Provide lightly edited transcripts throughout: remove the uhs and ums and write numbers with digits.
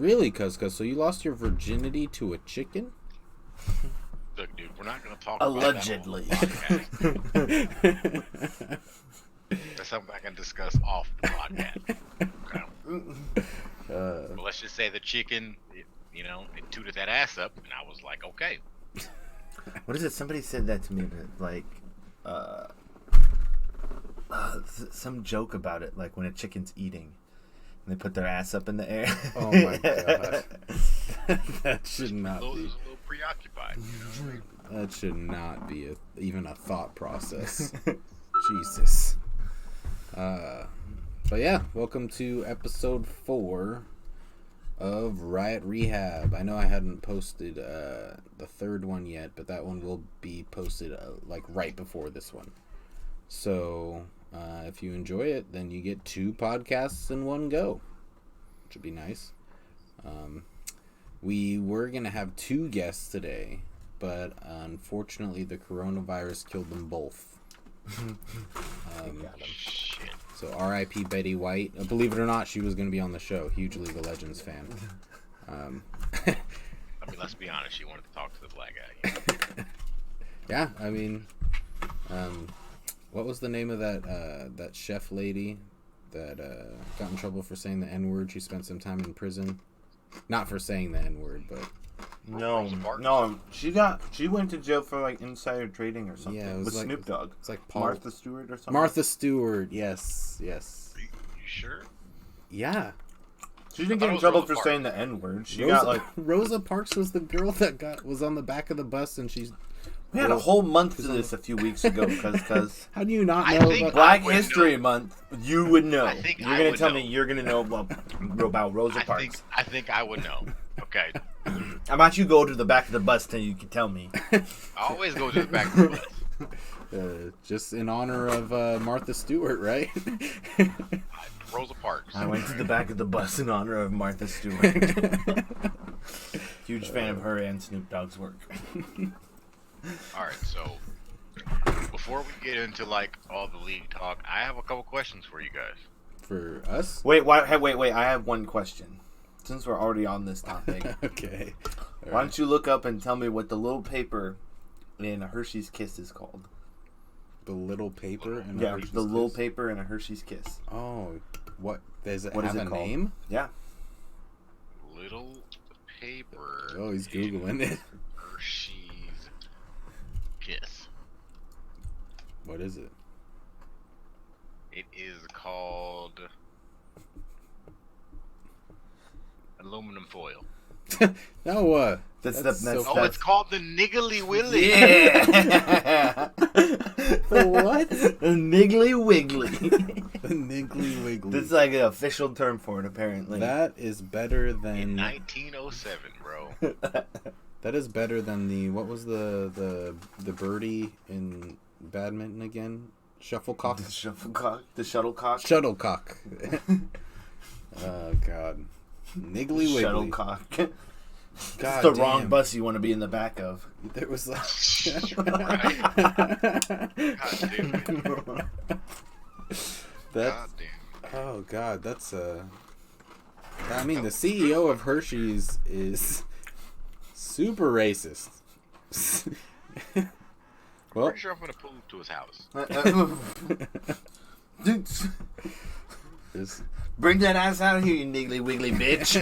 Really, cuz so you lost your virginity to a chicken? Look, dude, we're not going to talk Allegedly. about that on the podcast. That's something I can discuss off the podcast. Okay. But let's just say the chicken, it tooted that ass up, and I was like, okay. What is it? Somebody said that to me, like, some joke about it, like when a chicken's eating, and they put their ass up in the air. Oh my god. That should not be. It was a little preoccupied, That should not be even a thought process. Jesus. But yeah, welcome to episode 4 of Riot Rehab. I know I hadn't posted the third one yet, but that one will be posted like right before this one. So if you enjoy it, then you get 2 podcasts in one go, which would be nice. We were going to have 2 guests today, but unfortunately the coronavirus killed them both. Shit. So R.I.P. Betty White. Believe it or not, she was going to be on the show. Huge League of Legends fan. I mean, let's be honest. She wanted to talk to the black guy. Yeah, I mean, what was the name of that chef lady that got in trouble for saying the N-word? She spent some time in prison. Not for saying the N-word, but... No, she went to jail for like insider trading or something. Yeah, it was with like, Snoop Dogg. It's like Martha Stewart or something. Martha Stewart, yes. You sure? Yeah. She didn't get in trouble for saying the N-word. She got like... Rosa Parks was the girl that was on the back of the bus, and she's... We had a whole month to this a few weeks ago, because how do you not know about Black History Month? You would know. You're going to tell me you're going to know about Rosa Parks. I think I would know. Okay. How about you go to the back of the bus till you can tell me? I always go to the back of the bus. Just in honor of Martha Stewart, right? Rosa Parks. I went to the back of the bus in honor of Martha Stewart. Huge fan of her and Snoop Dogg's work. Alright, so before we get into like all the league talk, I have a couple questions for you guys. For us? Wait, I have one question. Since we're already on this topic. Okay. Why don't you look up and tell me what the little paper in a Hershey's Kiss is called? The little paper and a Hershey's the little Kiss? paper and a Hershey's Kiss. Oh, what does it What have is it a called? name? Yeah. Little paper. Oh, he's googling it. Hershey's Kiss. What is it? It is called aluminum foil. No, It's called the Niggly Willy. Yeah. the what? The Niggly Wiggly. The Niggly Wiggly. That's like an official term for it, apparently. That is better than... In 1907, bro. That is better than the... What was the birdie in badminton again? Shufflecock? The shufflecock? The shuttlecock? Shuttlecock. Oh, God. Niggly Wiggly. Shuttlecock. God It's the damn. wrong bus you want to be in the back of. There was like... God damn it. That's... God damn. Oh, God, that's I mean, the CEO of Hershey's is super racist. Well, Pretty sure I'm gonna pull him to his house. just Bring that ass out of here, you niggly wiggly bitch.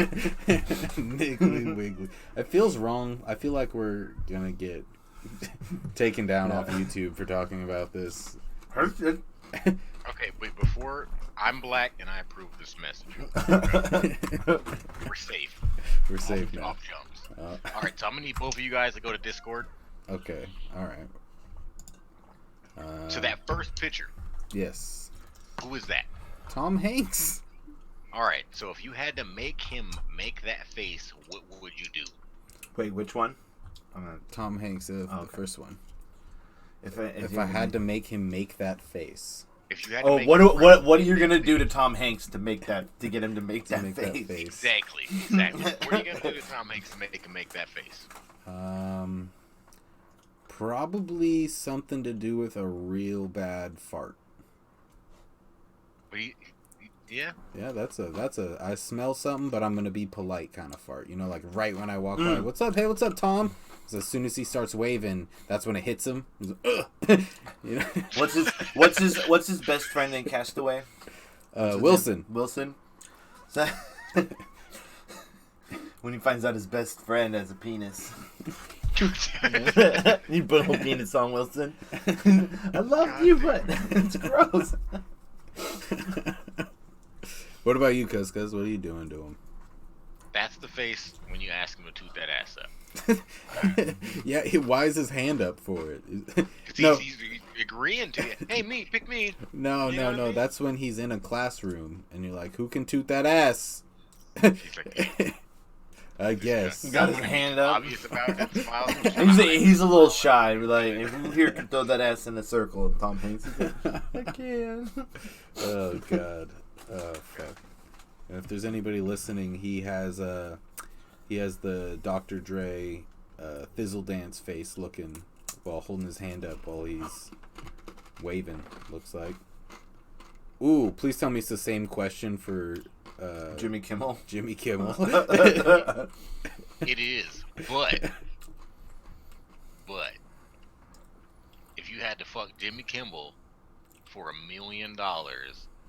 Niggly Wiggly. It feels wrong. I feel like we're gonna get taken down off YouTube for talking about this. Hershey. Okay, wait, before I'm black and I approve this message. We're safe. We're safe now. Off jumps. Alright, so I'm gonna need both of you guys to go to Discord. Okay, alright. So that first picture, Yes. who is that? Tom Hanks. Alright, so if you had to make him make that face, what would you do? Wait, which one? Tom Hanks, the Okay. first one. If I had to make him make that face. If you had to Oh, make what him are you gonna do to Tom Hanks to get him to make that face? Exactly. What are you gonna do to Tom Hanks to make him make that face? Probably something to do with a real bad fart. But Yeah. Yeah, that's a. I smell something, but I'm gonna be polite kind of fart. You know, like right when I walk by. What's up? Hey, what's up, Tom? Because as soon as he starts waving, that's when it hits him. He's like, ugh. You know. What's his best friend in Castaway? Wilson. Wilson. So, when he finds out his best friend has a penis. You put a whole penis on Wilson. I love you, but it's gross. What about you, Cuz? What are you doing to him? That's the face when you ask him to toot that ass up. Yeah, why is his hand up for it? Because he's agreeing to it. Hey, me, pick me. No. I mean? That's when he's in a classroom and you're like, who can toot that ass? He's like, I guess. He got his hand up. Obvious about that smile. He's a little shy. Like, who here can throw that ass in a circle? And Tom Hanks is like, I can. Oh, God. Oh, fuck. And if there's anybody listening, he has the Dr. Dre Thizzle Dance face looking while holding his hand up while he's waving, looks like. Ooh, please tell me it's the same question for Jimmy Kimmel. Jimmy Kimmel. It is, but if you had to fuck Jimmy Kimmel for $1 million,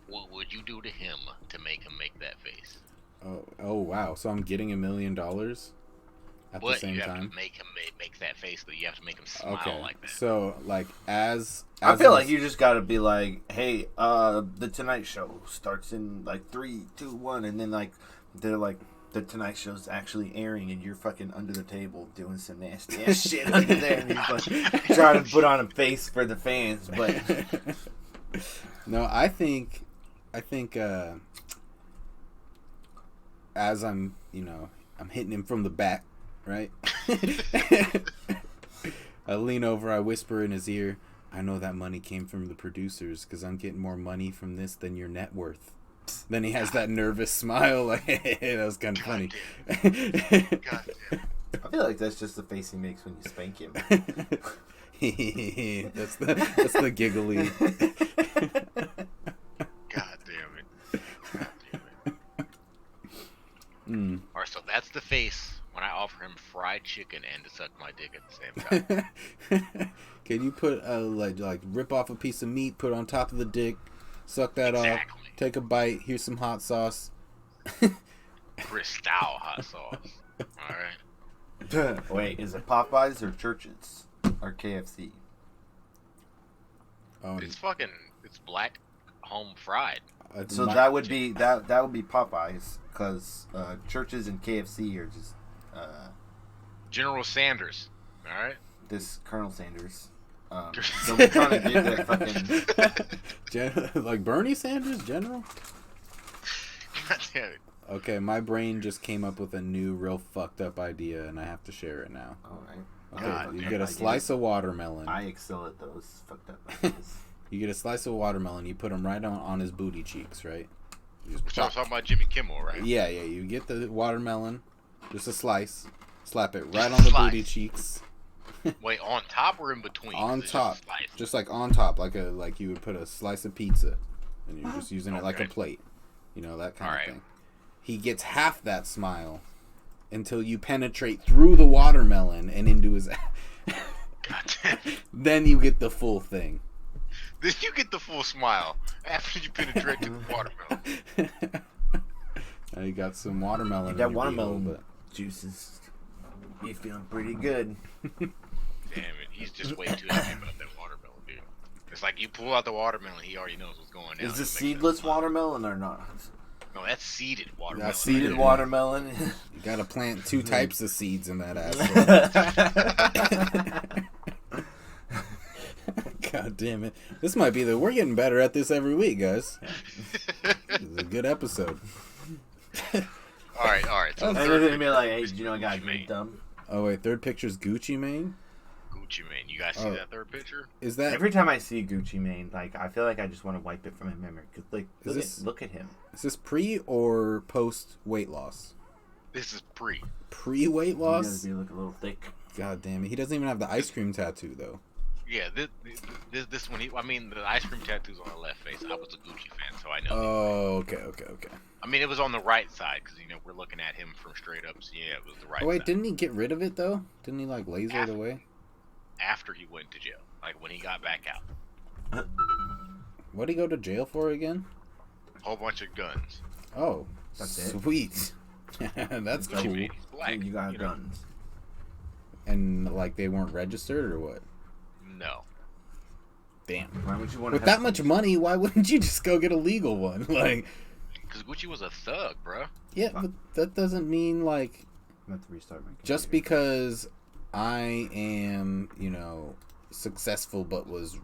what would you do to him to make him make that face? Oh wow! So I'm getting $1 million at the same you have time. to make him make that face, but you have to make him smile like that. So like as I feel like you just gotta be like, hey, the Tonight Show starts in like 3, 2, 1, and then like they're like, the Tonight Show's actually airing, and you're fucking under the table doing some nasty ass shit under there, and you're like trying to put on a face for the fans, but no, I think as I'm hitting him from the back, right? I lean over, I whisper in his ear, I know that money came from the producers because I'm getting more money from this than your net worth. Then he has that nervous smile, like, hey, that was kind of funny. God damn. I feel like that's just the face he makes when you spank him. that's the giggly. God damn it. Alright, so that's the face when I offer him fried chicken and to suck my dick at the same time. Can you put like rip off a piece of meat, put it on top of the dick, suck that off, take a bite, here's some hot sauce. Cristal hot sauce. Alright. Wait, is it Popeyes or Church's or KFC? It's black home fried. So that would be Popeyes, because Church's and KFC are just General Sanders. All right. This Colonel Sanders. So we're trying to get that fucking like Bernie Sanders, General. God damn it. Okay, my brain just came up with a new real fucked up idea, and I have to share it now. All right. Okay, God you damn get a slice of watermelon. I excel at those fucked up ideas. You get a slice of watermelon, you put them right on his booty cheeks, right? We're talking about Jimmy Kimmel, right? Yeah, you get the watermelon, just a slice, slap it right on the booty cheeks. Wait, on top or in between? On top, just like on top, like you would put a slice of pizza, and you're just using it like a plate, that kind of thing. He gets half that smile until you penetrate through the watermelon and into his. God damn it. Then you get the full thing. Then you get the full smile after you penetrate the watermelon. Now you got some watermelon. That watermelon juice is feeling pretty good. Damn it, he's just way too happy about that watermelon, dude. It's like you pull out the watermelon, he already knows what's going on. Is this seedless watermelon or not? No, that's seeded watermelon. That's seeded watermelon. You gotta plant 2 types of seeds in that asshole. God damn it. This might be we're getting better at this every week, guys. This is a good episode. Alright. So and they're be like, hey, I got you dumb. Oh wait, third picture's Gucci Mane? Gucci Mane. You guys see that third picture? Is that every time I see Gucci Mane, like I feel like I just want to wipe it from my memory. Cause like, look at him. Is this pre or post weight loss? This is pre. Pre weight loss? He does look a little thick. God damn it. He doesn't even have the ice cream tattoo though. Yeah, this one. I mean, the ice cream tattoo's on the left face. I was a Gucci fan, so I know. Oh, okay. I mean, it was on the right side because we're looking at him from straight up. So yeah, it was the right. Oh wait, side. didn't he get rid of it though? Didn't he like laser it away? After he went to jail, like when he got back out. What'd he go to jail for again? A whole bunch of guns. Oh, that's it. Sweet. That's cool. He's black, you got guns. And like they weren't registered or what? No. Damn. Why would you want with that much money? Why wouldn't you just go get a legal one? Like, because Gucci was a thug, bro. Yeah, but that doesn't mean like. I'm about to restart my computer. Just because I am, successful but was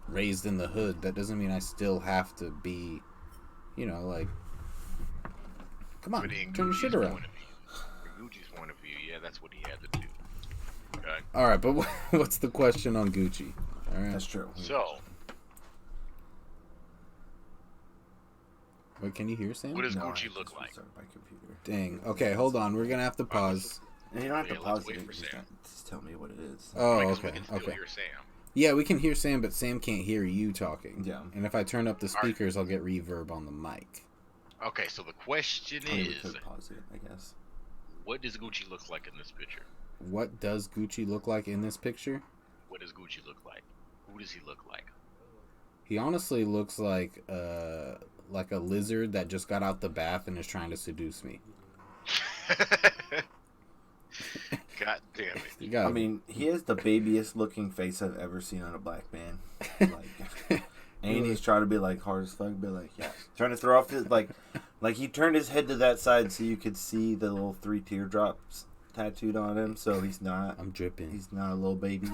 raised in the hood, that doesn't mean I still have to be, like. Come on, turn your shit around. From Gucci's point of view, yeah, that's what he had to do. Okay. All right, but what's the question on Gucci? All right. That's true. So, wait, can you hear Sam? What does Gucci look like? My computer. Dang. Okay, hold on. We're gonna have to pause. And you don't have to pause wait it. for Just Sam. tell me what it is. Oh, We okay. can still hear Sam. Yeah, we can hear Sam, but Sam can't hear you talking. Yeah. And if I turn up the speakers, I'll get reverb on the mic. Okay, so the question We is, could pause it, I guess. what does Gucci look like in this picture? What does Gucci look like in this picture? What does Gucci look like? Who does he look like? He honestly looks like a lizard that just got out the bath and is trying to seduce me. God damn it. I mean, he has the babiest looking face I've ever seen on a black man. Like, and he's trying to be like hard as fuck, be like, yeah, trying to throw off his like he turned his head to that side so you could see the little 3 teardrops tattooed on him. So he's not. I'm dripping. He's not a little baby.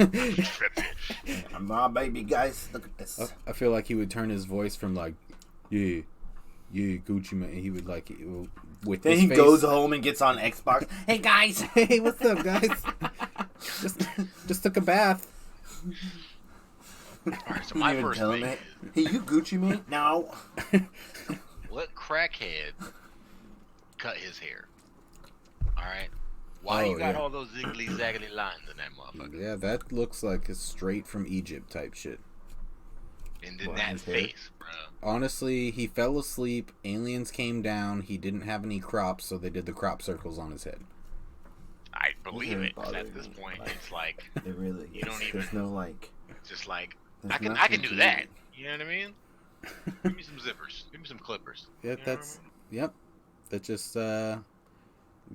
I'm not a baby, guys. Look at this. I feel like he would turn his voice from like, yeah, Gucci man. He would like with. Then his he face. goes home and gets on Xbox. Hey guys, hey, what's up, guys? just took a bath. Alright, so my first thing is, hey, you Gucci mate? No. what crackhead cut his hair? Alright? Why you got all those ziggly zaggly lines in that motherfucker? Yeah, that looks like a straight from Egypt type shit. And then that face, bro. Honestly, he fell asleep, aliens came down, he didn't have any crops, so they did the crop circles on his head. I believe it, 'cause at this point, it's like, it really you don't even, there's no like, it's just like, there's I can do nothing that. to- You know what I mean? Give me some zippers. Give me some clippers. Yeah, You know that's, what I mean? yep. That just,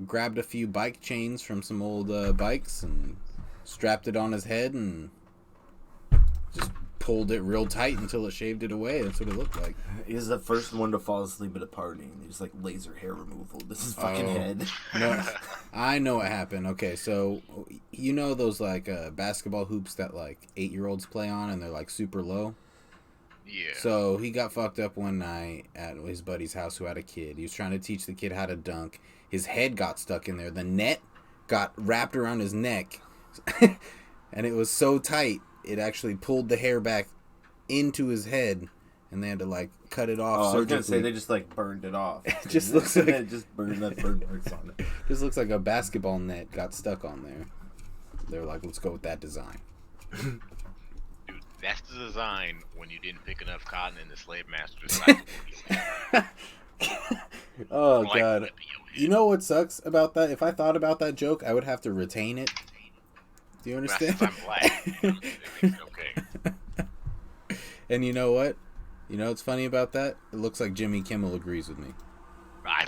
grabbed a few bike chains from some old bikes and strapped it on his head and just pulled it real tight until it shaved it away. That's what it looked like. He's the first one to fall asleep at a party and he's like laser hair removal. This is fucking head. No, I know what happened. Okay, so you know those like basketball hoops that like 8-year-olds play on and they're like super low? Yeah. So he got fucked up one night at his buddy's house who had a kid. He was trying to teach the kid how to dunk. His head got stuck in there. The net got wrapped around his neck. And it was so tight, it actually pulled the hair back into his head. And they had to like cut it off. Oh, I was surgically. gonna say they just like burned it off. It just looks like it just burned that burn marks on it. Just looks like a basketball net got stuck on there. They were like, let's go with that design. Dude, that's the design when you didn't pick enough cotton in the slave master's life. Oh Like, god. whipping your head. You know what sucks about that? If I thought about that joke, I would have to retain it. Do you understand? That's I'm black. It's okay. And you know what? You know what's funny about that? It looks like Jimmy Kimmel agrees with me. God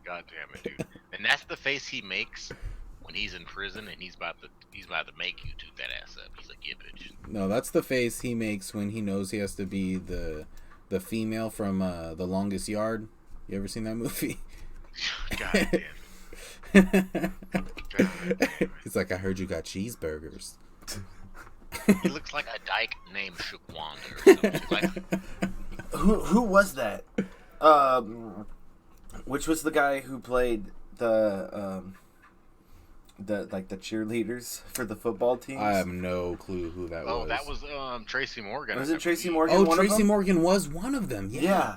damn it, dude. And that's the face he makes when he's in prison and he's about to make you toot that ass up. He's like, yeah, bitch. No, that's the face he makes when he knows he has to be the female from The Longest Yard. You ever seen that movie? God damn it. It's like, I heard you got cheeseburgers. He looks like a dyke named Shaquanda or something. Like, Who was that? Which was the guy who played the cheerleaders for the football teams? I have no clue who that was. oh, that was Tracy Morgan. Was I it Tracy believe. Morgan? Oh, one Tracy of them? Morgan was one of them. Yeah. Yeah.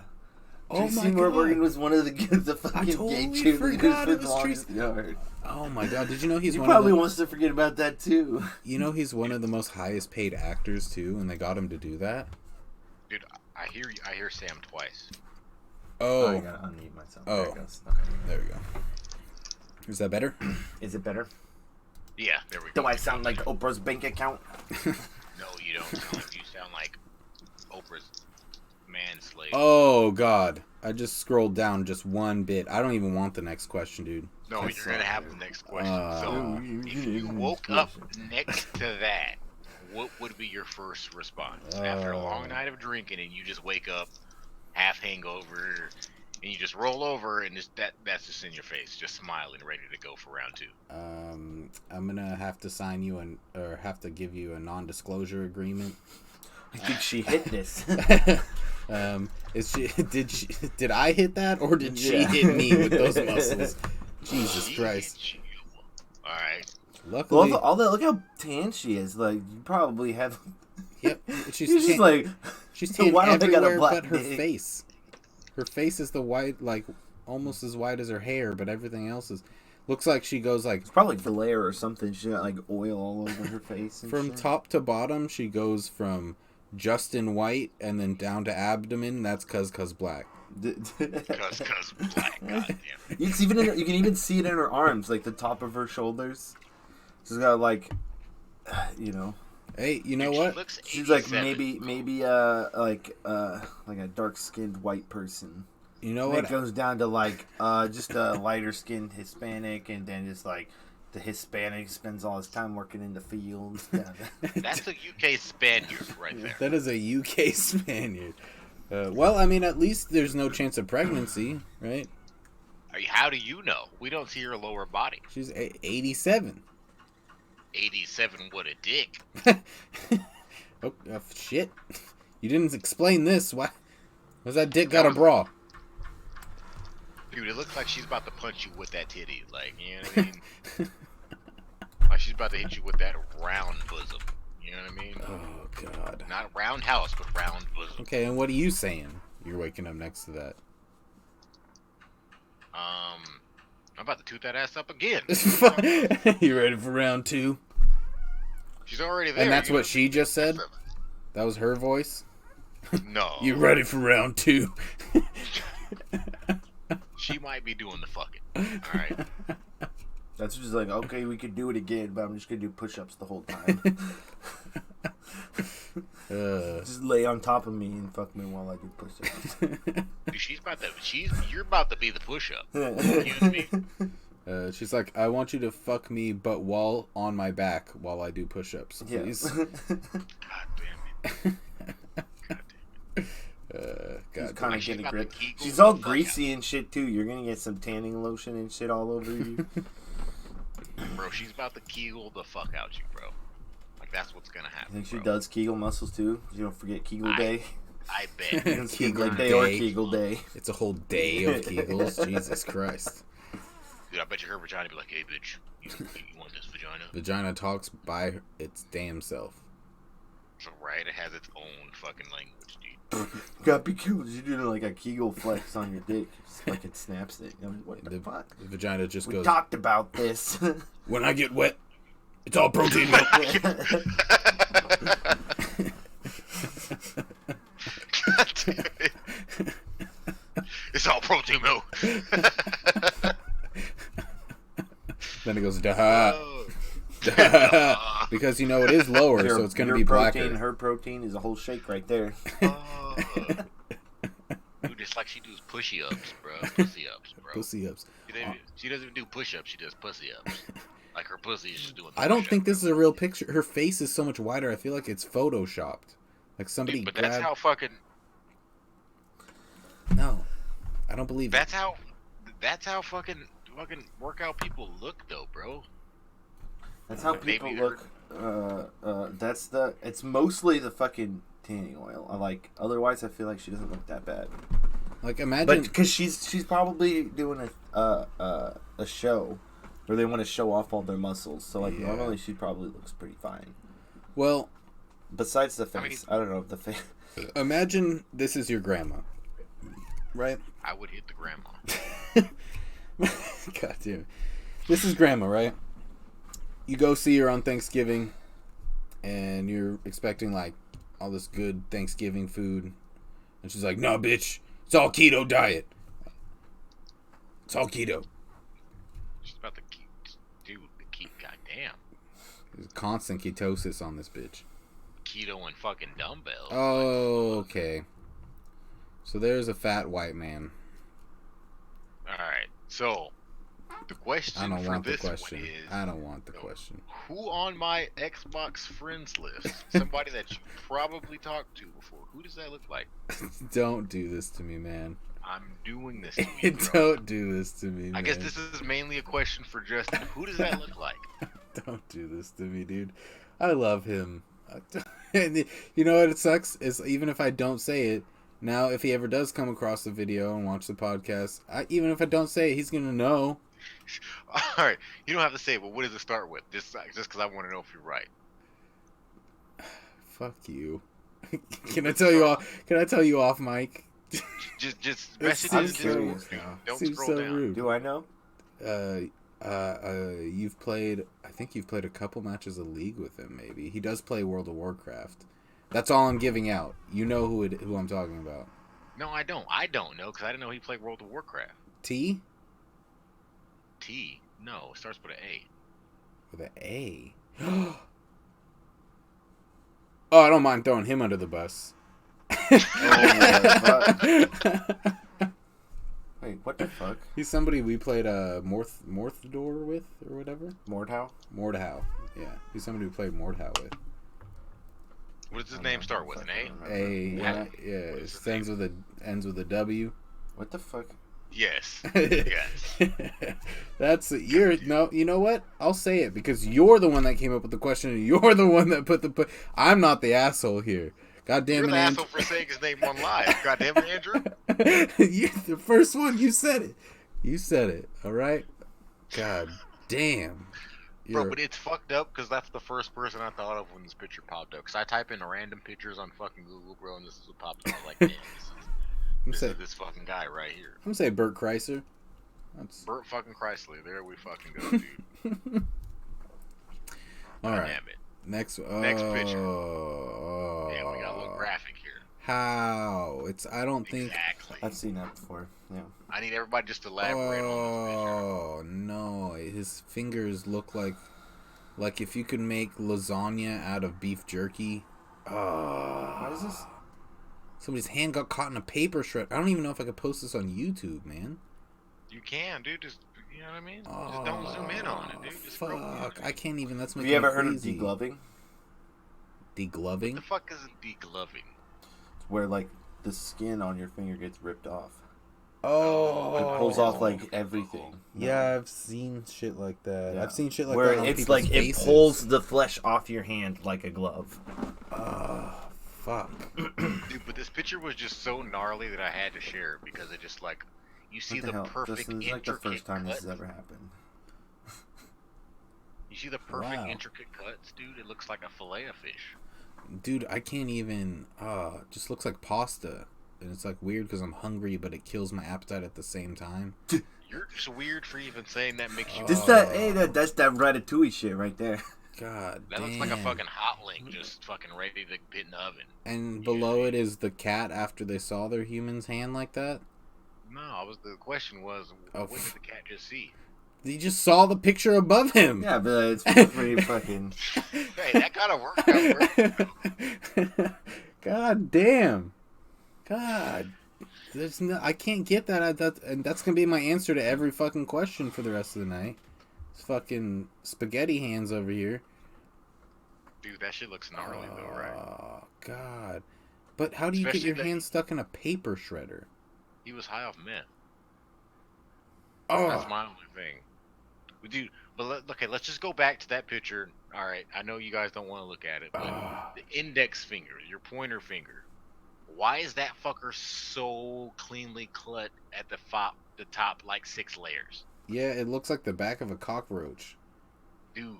Oh Tracy my god. Morgan was one of the fucking totally gay forgot cheerleaders it for the was longest Tracy. yard. Oh my god, did you know he's He one of probably the... wants to forget about that too. You know he's one of the most highest paid actors too, and they got him to do that? Dude, I hear Sam twice. Oh, I Oh, gotta unmute myself. Oh. There it goes. Okay. there we go. Is that better? Is it better? Yeah, there we go. Do I sound like Oprah's bank account? No, you don't sound like you sound like Oprah's manslave. Oh god, I just scrolled down just one bit. I don't even want the next question, dude. No, That's you're gonna have the next question. So Ooh, if you woke up next to that, what would be your first response after a long night of drinking and you just wake up half hangover and you just roll over and that's just in your face, just smiling, ready to go for round 2? I'm gonna have to sign you or have to give you a non-disclosure agreement. I think she hit this. Did I hit that or did she hit me with those muscles? Jesus Christ! All right. Luckily, Look how tan she is. Like you probably have. yep. She's just like she's tan why don't they got a everywhere black but her dick? face. Her face is the white, like almost as white as her hair, but everything else is looks like she goes like It's probably Valère or something. She got like oil all over her face. And from shit. top to bottom. She goes from just in white and then down to abdomen. That's cuz black. Cause black. God damn. You can even see it in her arms, like the top of her shoulders. She's got like, you know. Hey, you know Dude, what? She looks She's like 87. maybe like a dark skinned white person. You know And what? it goes down to like just a lighter skinned Hispanic, and then just like the Hispanic spends all his time working in the fields. That's a UK Spaniard right there. That is a UK Spaniard. Well, I mean, at least there's no chance of pregnancy, right? How do you know? We don't see her lower body. She's 87. 87 with a dick. Oh, shit. You didn't explain this. Why? Was that dick got a bra? Dude, it looks like she's about to punch you with that titty. Like, you know what I mean? Like she's about to hit you with that round bosom. You know what I mean? Oh, God. Not roundhouse, but round bosom. Okay, and what are you saying? You're waking up next to that. I'm about to toot that ass up again. You ready for round 2? She's already there. And that's what she just said? That was her voice? No. You ready for round 2? She might be doing the fucking. Alright. That's just like, okay, we could do it again, but I'm just gonna do push-ups the whole time. Just lay on top of me and fuck me while I do push-ups. Dude, you're about to be the push-up. Excuse me. She's like, I want you to fuck me, but while on my back while I do push-ups, please. Yeah. God damn it. She's God. kind of She's getting about to grip. kegel She's the all fuck greasy and shit too. You're gonna get some tanning lotion and shit all over you. Bro, she's about to kegel the fuck out you, bro. Like, that's what's gonna I happen, think she bro. does Kegel muscles too. You don't forget Kegel Day. I bet. It's Kegel Kegel Day or Day. Kegel Day. It's a whole day of Kegels. Jesus Christ. Dude, I bet you her vagina be like, hey, bitch, you want this vagina? Vagina talks by its damn self. So, right, it has its own fucking language, dude. Gotta be cool. You're doing like a Kegel flex on your dick. Just fucking snaps it. I mean, what the fuck? The vagina just We goes, talked about this. when I get wet, it's all protein milk. God damn it. It's all protein milk. Then it goes, duh. Oh. Because, you know, it is lower, so it's going to be protein, blacker. her protein is a whole shake right there. Oh. Dude, it's like she does pushy ups, bro. Pussy ups, bro. Pussy ups. She doesn't even do push ups, she does pussy ups. Like her pussy is just doing the I don't push-up, think this is bro. a real picture. Her face is so much wider, I feel like it's photoshopped. Like somebody Dude, but grabbed... that's how fucking. No. I don't believe That's how fucking workout people look, though, bro. That's how Maybe people her- look. It's mostly the fucking tanning oil. Otherwise I feel like she doesn't look that bad. Like, imagine... But because she's probably doing a show where they want to show off all their muscles. So like Yeah. normally she probably looks pretty fine. Well, Besides the face, I don't know if the face. imagine this is your grandma. right? I would hit the grandma. God damn. This is grandma, right? You go see her on Thanksgiving, and you're expecting like all this good Thanksgiving food, and she's like, "No, bitch, it's all keto diet. It's all keto." She's about to keep, dude. The keep, goddamn. There's constant ketosis on this bitch. Keto and fucking dumbbells. Oh, okay. So there's a fat white man. All right. So the question I don't for want the this question. one is, I don't want the question. who on my Xbox friends list, somebody that you probably talked to before, who does that look like? Don't do this to me, man. I'm doing this to you, bro. Don't do this to me, man. I guess this is mainly a question for Justin. Who does that look like? Don't do this to me, dude. I love him. And you know what it sucks? Is even if I don't say it, now if he ever does come across the video and watch the podcast, even if I don't say it, he's going to know. All right. You don't have to say it, but what does it start with? Just because I want to know if you're right. Fuck you. Can I tell you off? Can I tell you off, Mike? Just It message seems us. so- Don't Seems scroll so down. rude. Do I know? You've played. I think you've played a couple matches of League with him. Maybe he does play World of Warcraft. That's all I'm giving out. You know who I'm talking about. No, I don't. I don't know because I didn't know he played World of Warcraft. T T? No, it starts with an A. with an A. Oh, I don't mind throwing him under the bus. Wait, what the fuck? He's somebody we played Morthdor with or whatever. Mordhau? Mordhau. Yeah, he's somebody we played Mordhau with. What does his name start with? An A? A. Yeah. What is It his ends with a W. What the fuck? Yes. Yes. That's no. You know what? I'll say it because you're the one that came up with the question, and you're the one that put. I'm not the asshole here. God damn You're it, the Andrew. asshole for saying his name on live. God damn it, Andrew. The first one, you said it. You said it. All right. God damn. Bro, but it's fucked up because that's the first person I thought of when this picture popped up. Because I type in random pictures on fucking Google, bro, and this is what popped up. I was like, damn, this is this fucking guy right here. I'm gonna say Bert Kreischer. That's Bert fucking Chrysler. There we fucking go, dude. all right. Damn it. Next picture. Oh, Yeah, we got a little graphic here. How? I don't think. Exactly. I've seen that before. Yeah. I need everybody just to elaborate on this picture. Oh no, his fingers look like if you could make lasagna out of beef jerky. What is this? Somebody's hand got caught in a paper shred. I don't even know if I could post this on YouTube, man. You can, dude. Just, you know what I mean? Just don't zoom in on it, dude. Just scroll Fuck, down. I can't even. That's Have making you ever me heard of crazy. degloving? What Degloving? the fuck is degloving? It's where like the skin on your finger gets ripped off. Oh, It pulls off like everything. Yeah, I've seen shit like that. Yeah. I've seen shit like where that on it's people's like faces. it pulls the flesh off your hand like a glove. Fuck. Dude, but this picture was just so gnarly that I had to share it because it just like you see What the hell? perfect Justin, this is like the intricate first time this cut. has ever happened. You see the perfect Wow. intricate cuts, dude. It looks like a fillet of fish. Dude, I can't even. Just looks like pasta, and it's like weird because I'm hungry, but it kills my appetite at the same time. You're just weird for even saying that makes you. That's that Ratatouille shit right there. God That damn. looks like a fucking hot link, just fucking ready to get in the oven. And below it is the cat after they saw their human's hand like that. No, the question was, Oh, what did the cat just see? They just saw the picture above him. Yeah, but it's pretty fucking. Hey, that kind of worked out. God damn. God. There's no. I can't get that. And that's gonna be my answer to every fucking question for the rest of the night. It's fucking spaghetti hands over here. Dude, that shit looks gnarly though, right? Oh God. But how do you Especially get your that- hand stuck in a paper shredder? He was high off meth. Oh. That's my only thing. Dude, but okay, let's just go back to that picture. All right, I know you guys don't want to look at it, but the index finger, your pointer finger, why is that fucker so cleanly cut at the top like 6 layers? Yeah, it looks like the back of a cockroach. Dude,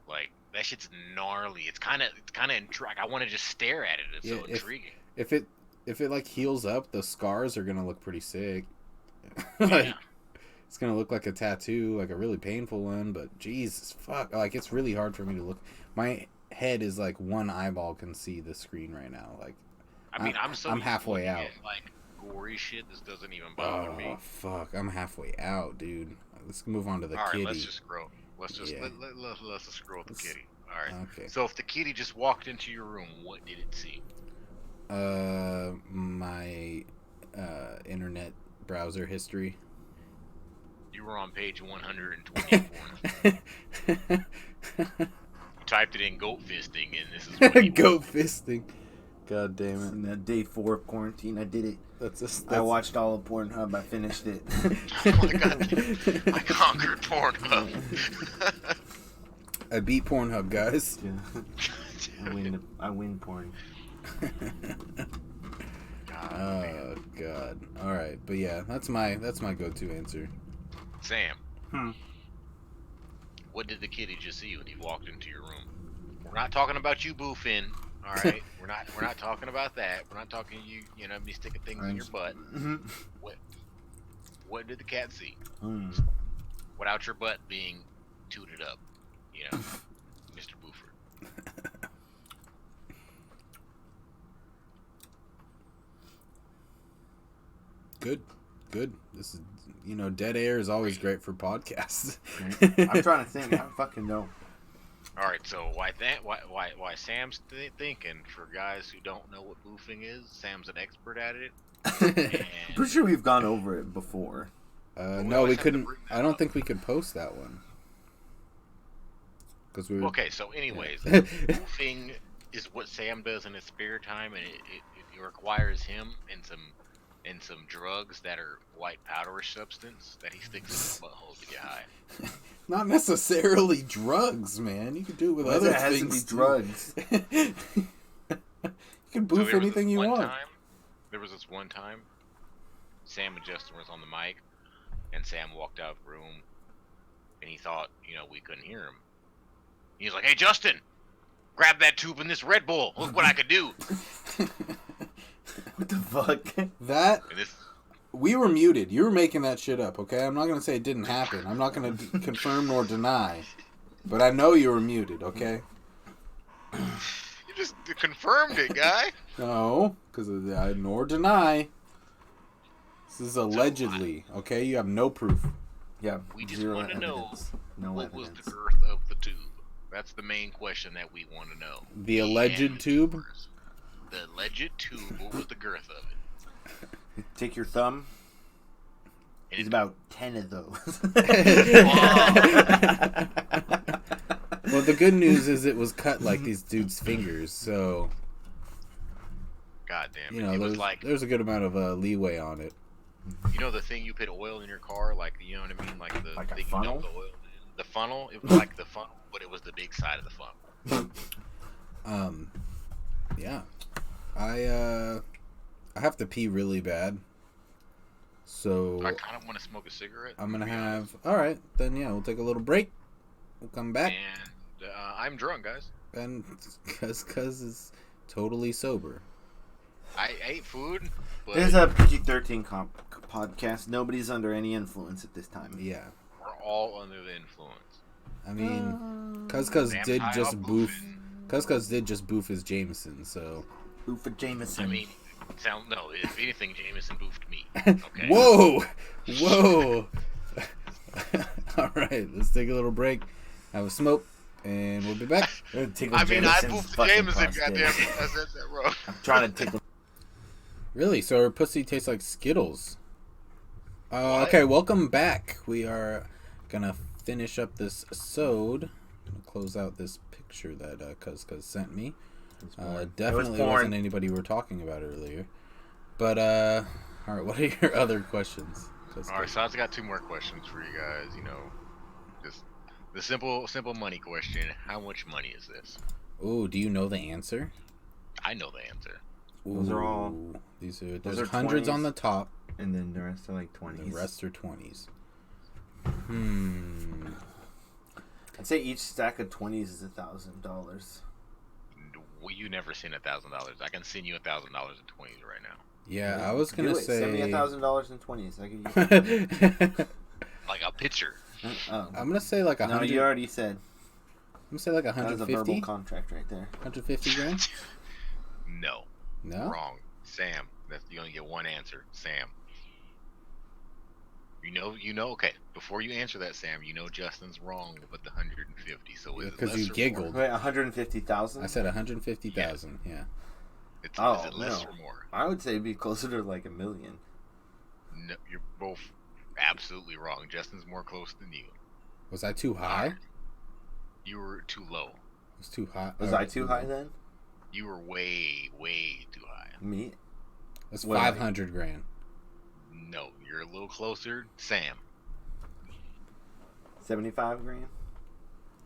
like that shit's gnarly. It's kind of like I want to just stare at it. It's Yeah, so intriguing. If it if it like heals up, the scars are gonna look pretty sick. Like, it's gonna look like a tattoo, like a really painful one. But Jesus, fuck, like it's really hard for me to look. My head is like one eyeball can see the screen right now. Like, I mean, I'm halfway out. At, like gory shit. This doesn't even bother me. Oh fuck, I'm halfway out, dude. Let's move on to the All right, kitty. let's just scroll. Let's just let's just scroll the kitty. All right. Okay. So if the kitty just walked into your room, what did it see? My internet browser history. You were on page 124. You typed it in goat fisting, and this is what goat fisting. God damn it! In that day 4 of quarantine, I did it. That's I watched all of Pornhub. I finished it. Oh my god! I conquered Pornhub. I beat Pornhub, guys. Yeah. I win porn. Oh god. All right, but yeah, that's my go-to answer. Sam. What did the kitty just see when he walked into your room? We're not talking about you boofing. All right, we're not talking about that. We're not talking you know me sticking things in your butt. What did the cat see? Without your butt being tooted up, you know, Mr. Boofer. Good. This is, dead air is always great for podcasts. I'm trying to think. I don't fucking know. All right, so why Sam's thinking, for guys who don't know what boofing is, Sam's an expert at it. I'm pretty sure we've gone over it before. No, we couldn't. I don't think we could post that one. Okay, so anyways, boofing is what Sam does in his spare time, and it requires him and some drugs that are white powderish substance that he sticks in his butthole to get high. Not necessarily drugs, man. You can do it with other things. Has to be drugs. You can boof anything you want. There was this one time, Sam and Justin was on the mic, and Sam walked out of the room, and he thought, we couldn't hear him. He was like, "Hey, Justin, grab that tube in this Red Bull. Look what I could do." What the fuck? We were muted. You were making that shit up, okay? I'm not going to say it didn't happen. I'm not going to confirm nor deny. But I know you were muted, okay? You just confirmed it, guy. No, because I nor deny. This is allegedly, okay? You have no proof. Yeah, we just want to know what was the girth of the tube. That's the main question that we want to know. The alleged tube? The alleged tube, what was the girth of it? Take your thumb. There's about 10 of those. Well, the good news is it was cut like these dudes' fingers, so... God damn it. There's a good amount of leeway on it. You know the thing you put oil in your car, like, you know what I mean? Like the like thing a funnel? you dump the oil in. The funnel? It was like the funnel, but it was the big side of the funnel. Yeah. I have to pee really bad. So I kind of want to smoke a cigarette. I'm going to have... Alright, then yeah, we'll take a little break. We'll come back. And I'm drunk, guys. And Cuz is totally sober. I ate food, but... There's a PG-13 podcast. Nobody's under any influence at this time. Yeah. We're all under the influence. I mean, Cuz did just boof... Cuz did just boof his Jameson, so... Boof for Jameson. I mean... No, if anything, Jameson boofed me. Okay. Whoa! All right, let's take a little break, have a smoke, and we'll be back. I boofed the Jameson, goddammit. I said that wrong. I'm trying to tickle. Really? So her pussy tastes like Skittles. Okay, welcome back. We are gonna finish up this episode. Close out this picture that Cuz sent me. Definitely wasn't anybody we were talking about earlier. But, alright, what are your other questions? Alright, so I've got 2 more questions for you guys. Just the simple money question. How much money is this? Ooh, do you know the answer? I know the answer. Those are all... There's hundreds 20s, on the top. And then the rest are like 20s. The rest are 20s. I'd say each stack of 20s is $1,000. Well, you never seen $1,000. I can send you $1,000 in 20s right now. Yeah, I was gonna say. Send me $1,000 in 20s. I can use it. Like a picture. Oh. I'm gonna say like 100. No, you already said. I'm gonna say like That was a 150. verbal contract right there. 150 grand. No. No. Wrong. Sam. You only get one answer. Sam. You know. Okay, before you answer that, Sam, you know Justin's wrong with the 150. So is it Because less you or giggled. more? Wait, 150,000? I said 150,000. Yeah. Is Oh, it less no. or more? I would say it'd be closer to like $1 million. No, you're both absolutely wrong. Justin's more close than you. Was I too high? You were too low. It was too high. Was I too high then? You were way, way too high. Me? That's What? 500 grand. No, you're a little closer. Sam, 75 grand?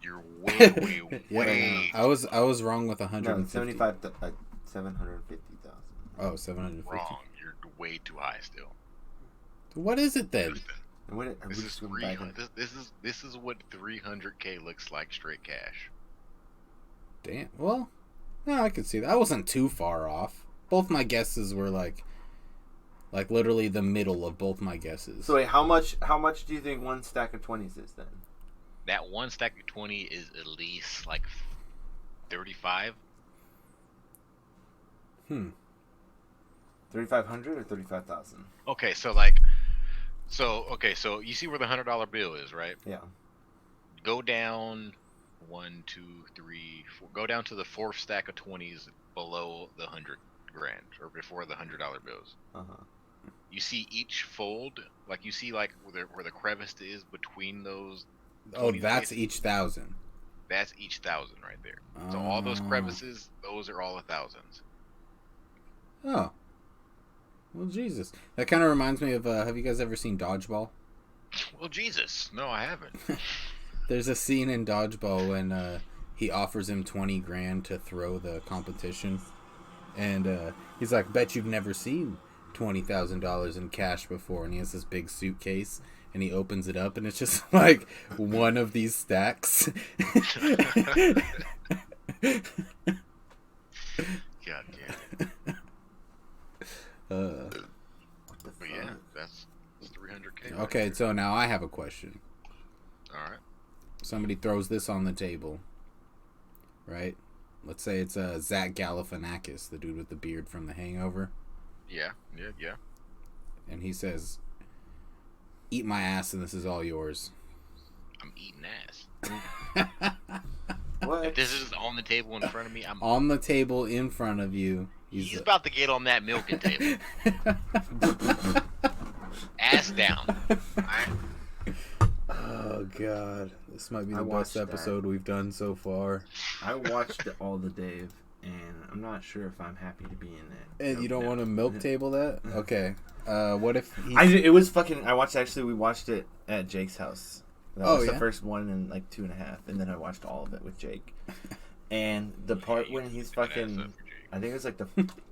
you're way, way, Yeah, way I was wrong with No, 150. 750,000. Oh, 750. wrong. You're way too high still. What is it then? This is 300. This is what 300K looks like straight cash. Damn. Well, no, I could see that. I wasn't too far off. Both my guesses were like literally the middle of both my guesses. So wait, how much do you think one stack of 20s is then? That one stack of 20 is at least like 35. 3,500 or 35,000? Okay, so you see where the $100 bill is, right? Yeah. Go down 1, 2, 3, 4. Go down to the fourth stack of 20s below the 100 grand or before the $100 bills. Uh-huh. You see each fold, like you see like where the crevice is between those. Oh, 20s that's bases? each 1,000. That's each 1,000 right there. So all those crevices, those are all 1,000s. Oh. Well, Jesus. That kind of reminds me of, have you guys ever seen Dodgeball? Well, Jesus, no, I haven't. There's a scene in Dodgeball when he offers him 20 grand to throw the competition. And he's like, bet you've never seen $20,000 in cash before. And he has this big suitcase. And he opens it up, and it's just like one of these stacks. God damn it. But yeah, that's 300K. Right Okay, there. so now I have a question. All right. Somebody throws this on the table, right? Let's say it's Zach Galifianakis, the dude with the beard from The Hangover. Yeah. And he says, eat my ass and this is all yours. I'm eating ass. What? If this is on the table in front of me, I'm On the table in front of you. He's about to get on that milking table. Ass down. Alright? Oh, God. This might be the watched best episode we've done so far. I watched All the Dave, and I'm not sure if I'm happy to be in it. And you don't want to milk table that? Okay. What if he... It was fucking... we watched it at Jake's house. That was the yeah? first one in like 2.5, and then I watched all of it with Jake. And the part when he's fucking... I think it was like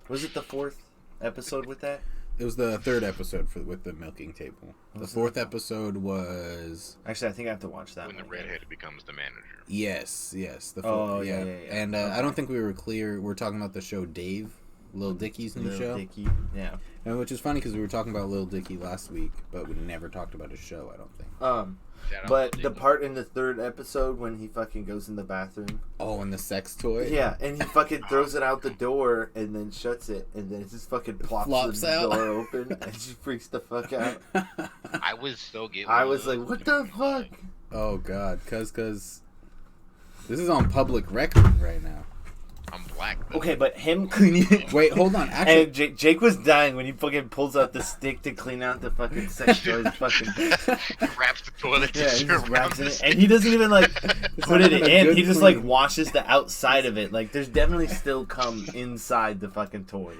was it the 4th episode with that? It was the 3rd episode with the milking table. The 4th episode was... Actually, I think I have to watch that When the one. redhead becomes the manager. Yes. The Oh, 4th, yeah. And I don't think we were clear. We're talking about the show Dave, Lil Dicky's new show. Dicky, yeah. And which is funny because we were talking about Lil Dicky last week, but we never talked about his show, I don't think. But the part in the 3rd episode when he fucking goes in the bathroom. Oh, and the sex toy? Yeah, and he fucking throws it out the door and then shuts it, and then it just fucking flops the out. door open, and she freaks the fuck out. I was so getting. I was like, what the fuck? Oh, God. Cause this is on public record right now. I'm black. Though. Okay, but him cleaning it. Wait, hold on. Actually, And Jake was dying when he fucking pulls out the stick to clean out the fucking sex toys. Fucking Wraps the toilet yeah, he tissue just around wraps the it, and he doesn't even like put it not a in. good He just like clean. washes the outside of it. Like there's definitely still cum inside the fucking toy.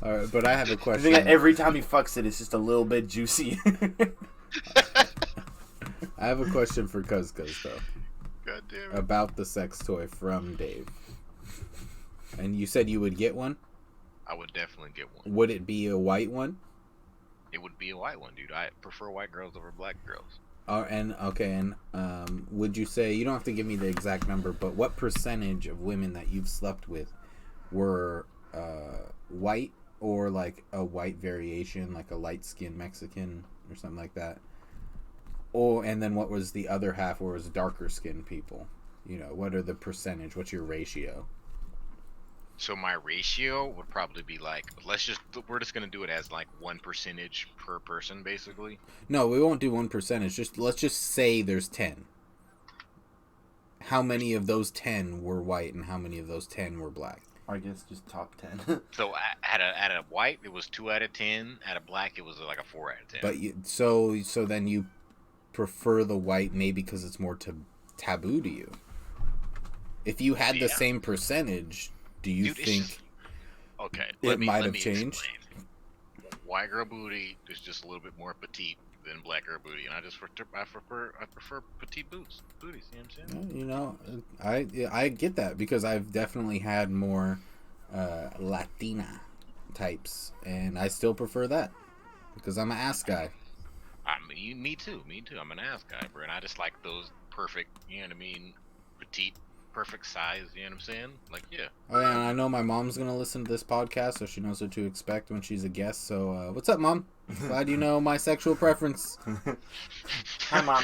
all right, but I have a I question. think every time he fucks it, it's just a little bit juicy. I have a question for Cuz though God damn it. about the sex toy from Dave. And you said you would get one? I would definitely get one. Would it be a white one? It would be a white one, dude. I prefer white girls over black girls. And would you say, you don't have to give me the exact number, but what percentage of women that you've slept with were white or like a white variation, like a light skinned Mexican or something like that. Oh, and then what was the other half where it was darker skinned people? You know, what are the percentage? What's your ratio? So my ratio would probably be like, we're just gonna do it as like 1% per person, basically. No, we won't do 1%. Let's just say there's 10. How many of those 10 were white and how many of those 10 were black? I guess just top 10. So at a white, it was 2 out of 10. At a black, it was like a 4 out of 10. But so then you prefer the white maybe because it's more taboo to you. If you had the same percentage, do you think okay, it might have changed? Explain. White girl booty is just a little bit more petite than black girl booty, and I prefer petite booties. You know what I'm saying? You know, I get that because I've definitely had more Latina types, and I still prefer that because I'm an ass guy. Me too. I'm an ass guy, bro, and I just like those perfect. You know what I mean? Petite. Perfect size, you know what I'm saying? Like, yeah. Oh yeah, and I know my mom's gonna listen to this podcast, so she knows what to expect when she's a guest. So, what's up, Mom? Glad you know my sexual preference. Hi, Mom.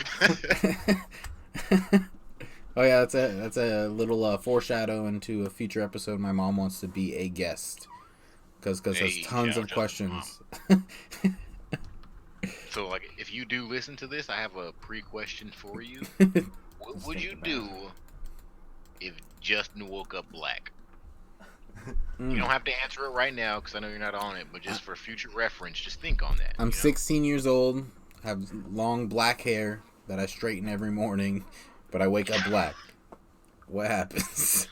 Oh yeah, that's a little foreshadow into a future episode. My mom wants to be a guest because there's tons of questions. So, like, if you do listen to this, I have a pre-question for you. What would you do if Justin woke up black? You don't have to answer it right now because I know you're not on it, but just for future reference, just think on that. I'm 16 years old, have long black hair that I straighten every morning, but I wake up black. What happens?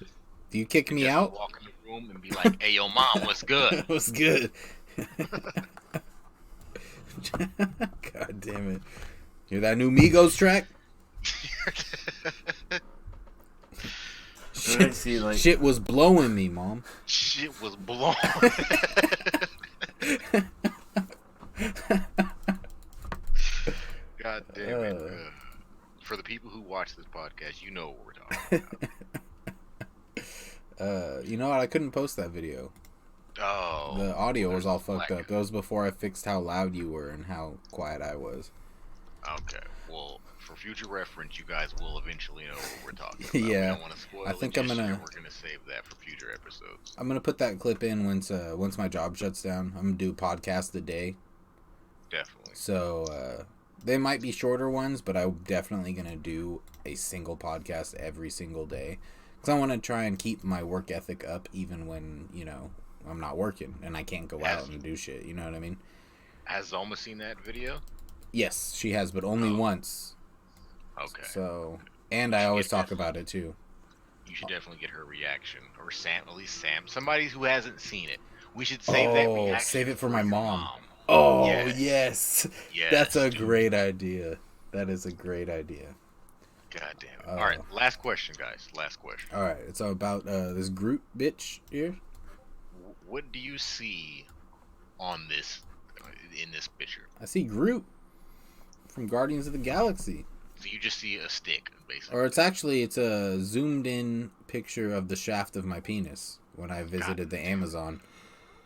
Do you kick me out? Walk in the room and be like, "Hey, yo, mom, what's good?" What's good? God damn it! Hear that new Migos track? Shit was blowing me, Mom. Shit was blowing. God damn it. For the people who watch this podcast, you know what we're talking about. You know what? I couldn't post that video. Oh. The audio was all fucked up. That was before I fixed how loud you were and how quiet I was. Okay. Well, for future reference, you guys will eventually know what we're talking about. Yeah. We don't want to spoil I think we're gonna save that for future episodes. I'm gonna put that clip in once my job shuts down. I'm gonna do a podcast a day. Definitely. So they might be shorter ones, but I'm definitely gonna do a single podcast every single day because I want to try and keep my work ethic up even when I'm not working and I can't go out and do shit. You know what I mean? Has Zoma seen that video? Yes, she has, but only once. Okay. So, and I always talk about it too. You should definitely get her reaction, or Sam, at least Sam, somebody who hasn't seen it. We should save that reaction. Save it for my mom. Oh yes. That's a great idea. That is a great idea. God damn it! All right, last question, guys. Last question. All right, it's about this Groot bitch here. What do you see on this in this picture? I see Groot from Guardians of the Galaxy. So you just see a stick, basically. Or it's a zoomed in picture of the shaft of my penis when I visited the Amazon.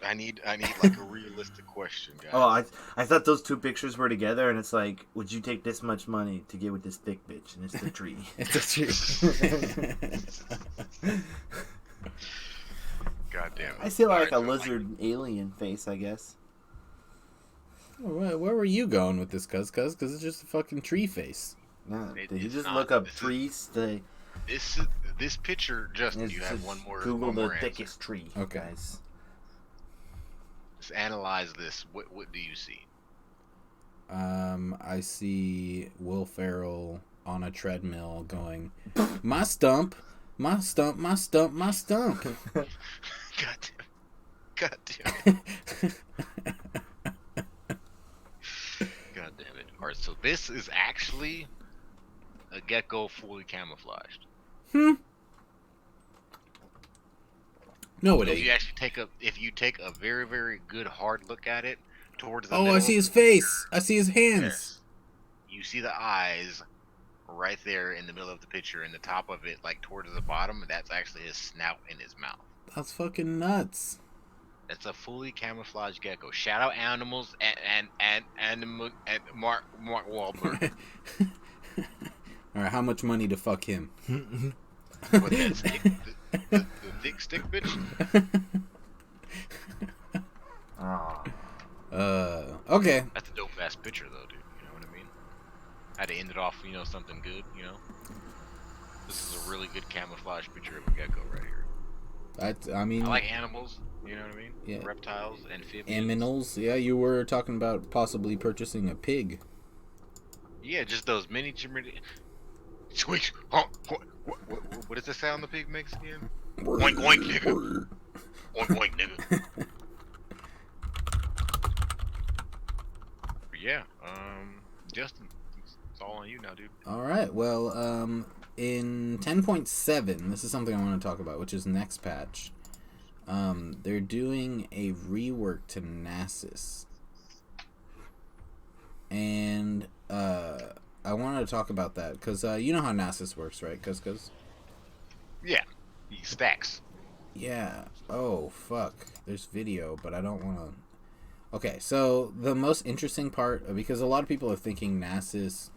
I need like a realistic question, guys. Oh, I thought those two pictures were together, and it's like, would you take this much money to get with this thick bitch? And it's the tree. It's a tree. God damn it. I see like a lizard alien face, I guess. Where were you going with this, cuz? Because it's just a fucking tree face. No, did you just look up trees today? This picture, Justin, you have one more. Google one more the thickest tree. Okay. Guys. Just analyze this. What do you see? I see Will Ferrell on a treadmill going, my stump, my stump, my stump, my stump. God damn it. God damn it. Alright, so this is actually a gecko fully camouflaged. No, it So ain't. if you take a very, very good hard look at it towards the Oh, middle, I see his face. I see his hands. yes, you see the eyes right there in the middle of the picture, and the top of it, like towards the bottom, that's actually his snout and his mouth. That's fucking nuts. It's a fully camouflaged gecko. Shout out animals and Mark Wahlberg. All right, how much money to fuck him? With that stick, the thick stick bitch. Okay. That's a dope ass picture though, dude. You know what I mean? Had to end it off, something good. This is a really good camouflage picture of a gecko right here. I mean, I like animals. You know what I mean? Yeah. Reptiles, amphibians. Aminals. Yeah, you were talking about possibly purchasing a pig. Yeah, just those miniature. Squeak. Honk. What does the sound the pig makes again? Oink oink, nigga. Oink oink, nigga. But yeah, Justin, it's all on you now, dude. All right. Well, in 10.7, this is something I want to talk about, which is next patch. They're doing a rework to Nasus. And I wanted to talk about that because you know how Nasus works, right? Cuz Yeah, he stacks. Yeah. Oh, fuck. There's video, but I don't want to... Okay, so the most interesting part, because a lot of people are thinking Nasus...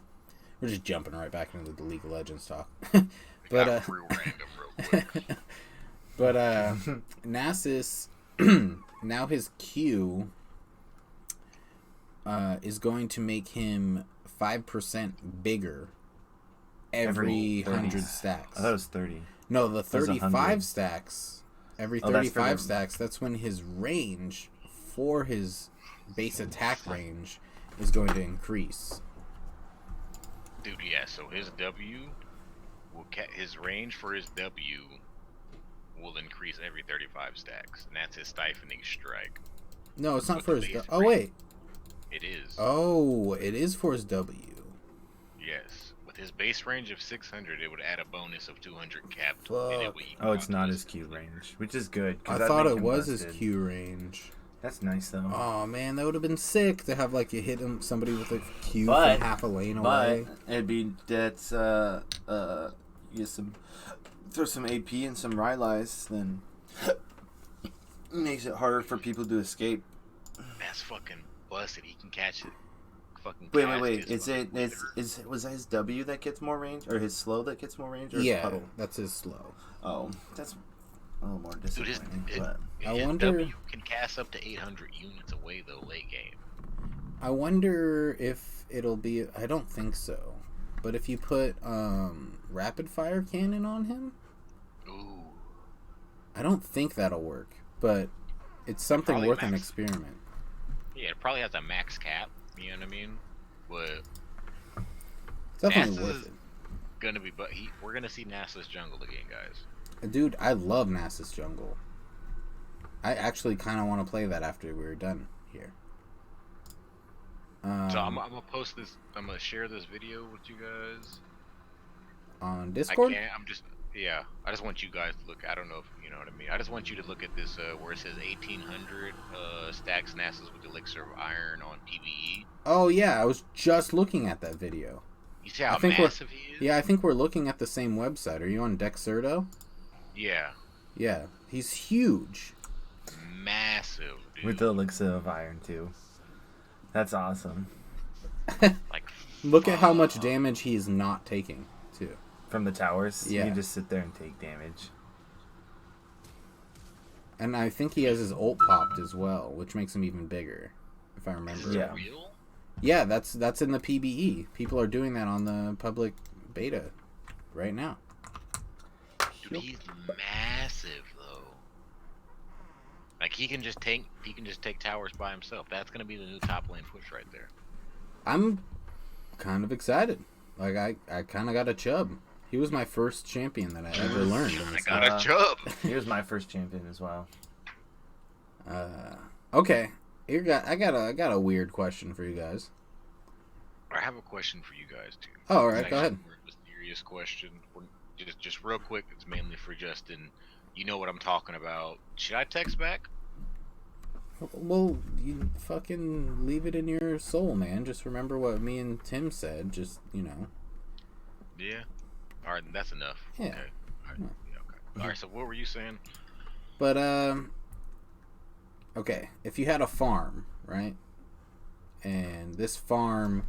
We're just jumping right back into the League of Legends talk. But real random, real quick. But Nasus, now his Q is going to make him 5% bigger every 100 stacks. I thought it was 30. No, the 35 stacks. Every 35 stacks, that's when his range for his base attack range is going to increase. Dude, yeah, so his W, his range for his W will increase every 35 stacks, and that's his stifling strike. No, it's not for his... Oh, wait. It is. Oh, it is for his W. Yes. With his base range of 600, it would add a bonus of 200 capped. Oh, it's not his Q range, which is good. I thought it was his Q range. That's nice, though. Oh, man, that would have been sick to have, like, you hit somebody with a Q from half a lane away. But it'd be... That's, throw some AP and some Rylais, then makes it harder for people to escape. That's fucking busted. He can catch it. Fucking wait. Was that his W that gets more range, or his slow that gets more range, or his puddle? That's his slow. Oh, that's a little more disappointing. Dude, I wonder. W can cast up to 800 units away though late game. I wonder if it'll be. I don't think so. But if you put rapid fire cannon on him, ooh, I don't think that'll work. But it's something worth an experiment. Yeah, it probably has a max cap. You know what I mean? But it's definitely worth it. Gonna be, we're gonna see Nasus jungle again, guys. Dude, I love Nasus jungle. I actually kind of want to play that after we're done here. So I'm gonna post this. I'm gonna share this video with you guys on Discord. I just want you guys to look. I don't know if you know what I mean. I just want you to look at this where it says 1800 stacks Nasus with Elixir of Iron on PvE. Oh yeah, I was just looking at that video. You see how massive he is? Yeah, I think we're looking at the same website. Are you on Dexerto? Yeah. Yeah, he's huge. Massive, dude. With the Elixir of Iron too. That's awesome. Like, look at how much damage he is not taking, too. From the towers? Yeah. You just sit there and take damage. And I think he has his ult popped as well, which makes him even bigger, if I remember. Is it real? Yeah, that's in the PBE. People are doing that on the public beta right now. Dude, he's massive though. Like he can just take towers by himself. That's gonna be the new top lane push right there. I'm kind of excited. Like I kind of got a chub. He was my first champion that I ever learned. I got a chub. He was my first champion as well. Okay. I got a weird question for you guys. I have a question for you guys too. Oh, all right, go ahead. A serious question. Just real quick. It's mainly for Justin. You know what I'm talking about. Should I text back? Well, you fucking leave it in your soul, man. Just remember what me and Tim said. Just, Yeah. All right, that's enough. Yeah. Okay. All right. Yeah, okay. All right. So what were you saying? But okay, if you had a farm, right? And this farm,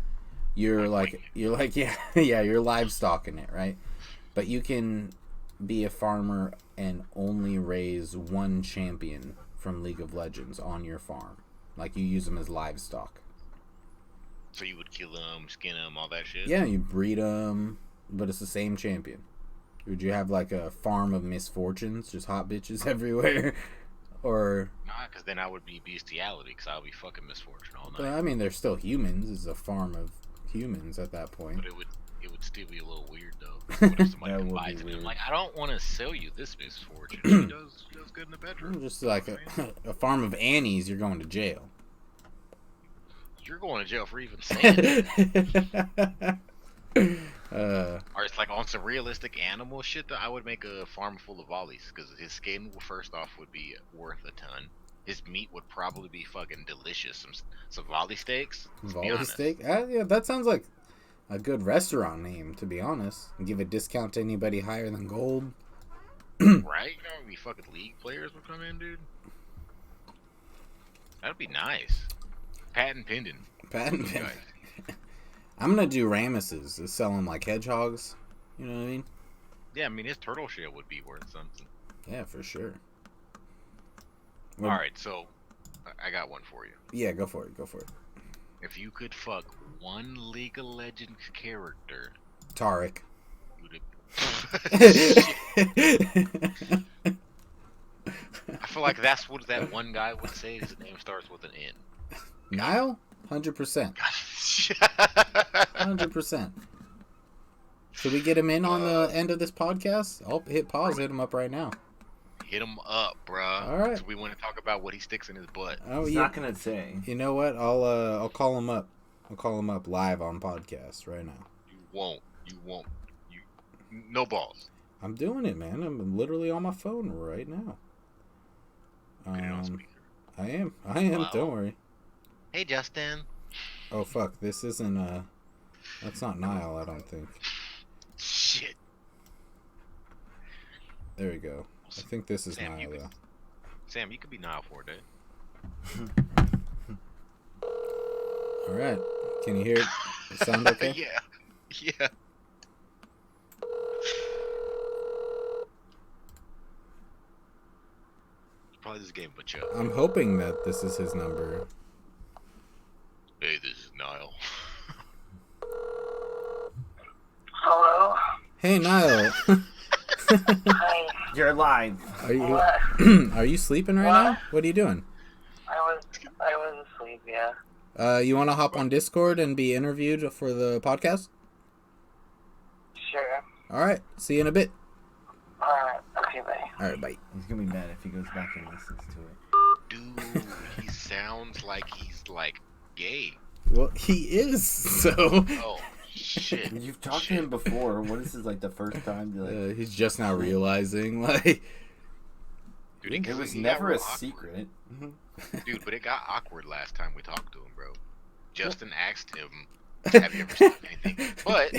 you're like yeah, you're livestocking it, right? But you can be a farmer and only raise one champion from League of Legends on your farm. Like, you use them as livestock. So you would kill them, skin them, all that shit? Yeah, you breed them, but it's the same champion. Would you have like a farm of misfortunes, just hot bitches everywhere? Or... Nah, because then I would be bestiality, because I would be fucking misfortune all night. But, I mean, they're still humans. It's a farm of humans at that point. But it would still be a little weird, though. What if somebody buys it and I'm like, I don't want to sell you this misfortune. She does good in the bedroom. Just like a farm of Annies, you're going to jail. You're going to jail for even saying it. Or it's like on some realistic animal shit, though, I would make a farm full of volleys, because his skin, first off, would be worth a ton. His meat would probably be fucking delicious. Some volley steaks. Volley steak? Yeah, that sounds like a good restaurant name, to be honest. And give a discount to anybody higher than gold. Right? You know, we fucking league players would come in, dude. That'd be nice. Patent pending. I'm gonna do Ramesses. Sell them like hedgehogs. You know what I mean? Yeah, I mean, his turtle shell would be worth something. Yeah, for sure. Alright, so I got one for you. Yeah, go for it. If you could fuck one League of Legends character, Tariq. I feel like that's what that one guy would say. His name starts with an N. Nile? 100%. 100%. Should we get him in on the end of this podcast? I'll hit pause, hit him up right now. Hit him up, bruh. All right. We want to talk about what he sticks in his butt. Oh, he's not gonna say. You know what? I'll call him up. I'll call him up live on podcast right now. You won't. No balls. I'm doing it, man. I'm literally on my phone right now. Get it on speaker. I am. Wow. Don't worry. Hey, Justin. Oh fuck! This isn't that's not Nile. I don't think. Shit. There we go. I think this is Sam, Nile though. Sam, you could be Nile for a day. All right. Can you hear it? Sound okay? Yeah. Probably this game, but yeah. I'm hoping that this is his number. Hey, this is Nile. Hello? Hey, Nile. Hi. You're live. Are you sleeping right now? What are you doing? I was asleep, yeah. You want to hop on Discord and be interviewed for the podcast? Sure. All right. See you in a bit. Alright, okay, bye. All right, bye. He's gonna be mad if he goes back and listens to it. Dude, he sounds like he's like gay. Well, he is. So. Oh shit. You've talked to him before. What is this, like the first time? Like, he's just now realizing, like. Dude, it was never a secret. Dude, but it got awkward last time we talked to him, bro. Justin asked him, have you ever seen anything? But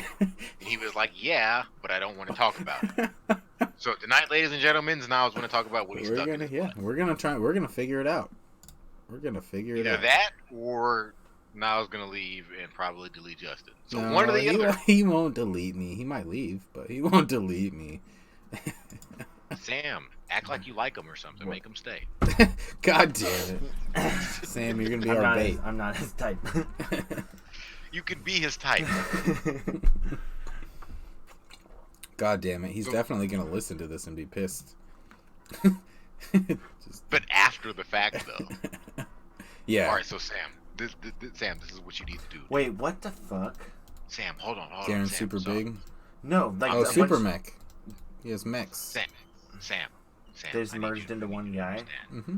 he was like, yeah, but I don't want to talk about it. So tonight, ladies and gentlemen, Niles want to talk about what he's stuck in. Yeah, we're gonna figure it out. Either that or Niles gonna leave and probably delete Justin. So one or the other. He won't delete me. He might leave, but he won't delete me. Sam, act like you like him or something. Make him stay. God damn it, Sam! You're gonna be our bait. I'm not his type. You could be his type. God damn it, he's definitely gonna listen to this and be pissed. But after the fact, though. Yeah. All right, so Sam, this is what you need to do. Wait, what the fuck? Sam, hold on. Darren's super big. No, like super mech. He has mechs. Sam. They just merged into one guy. Mm-hmm.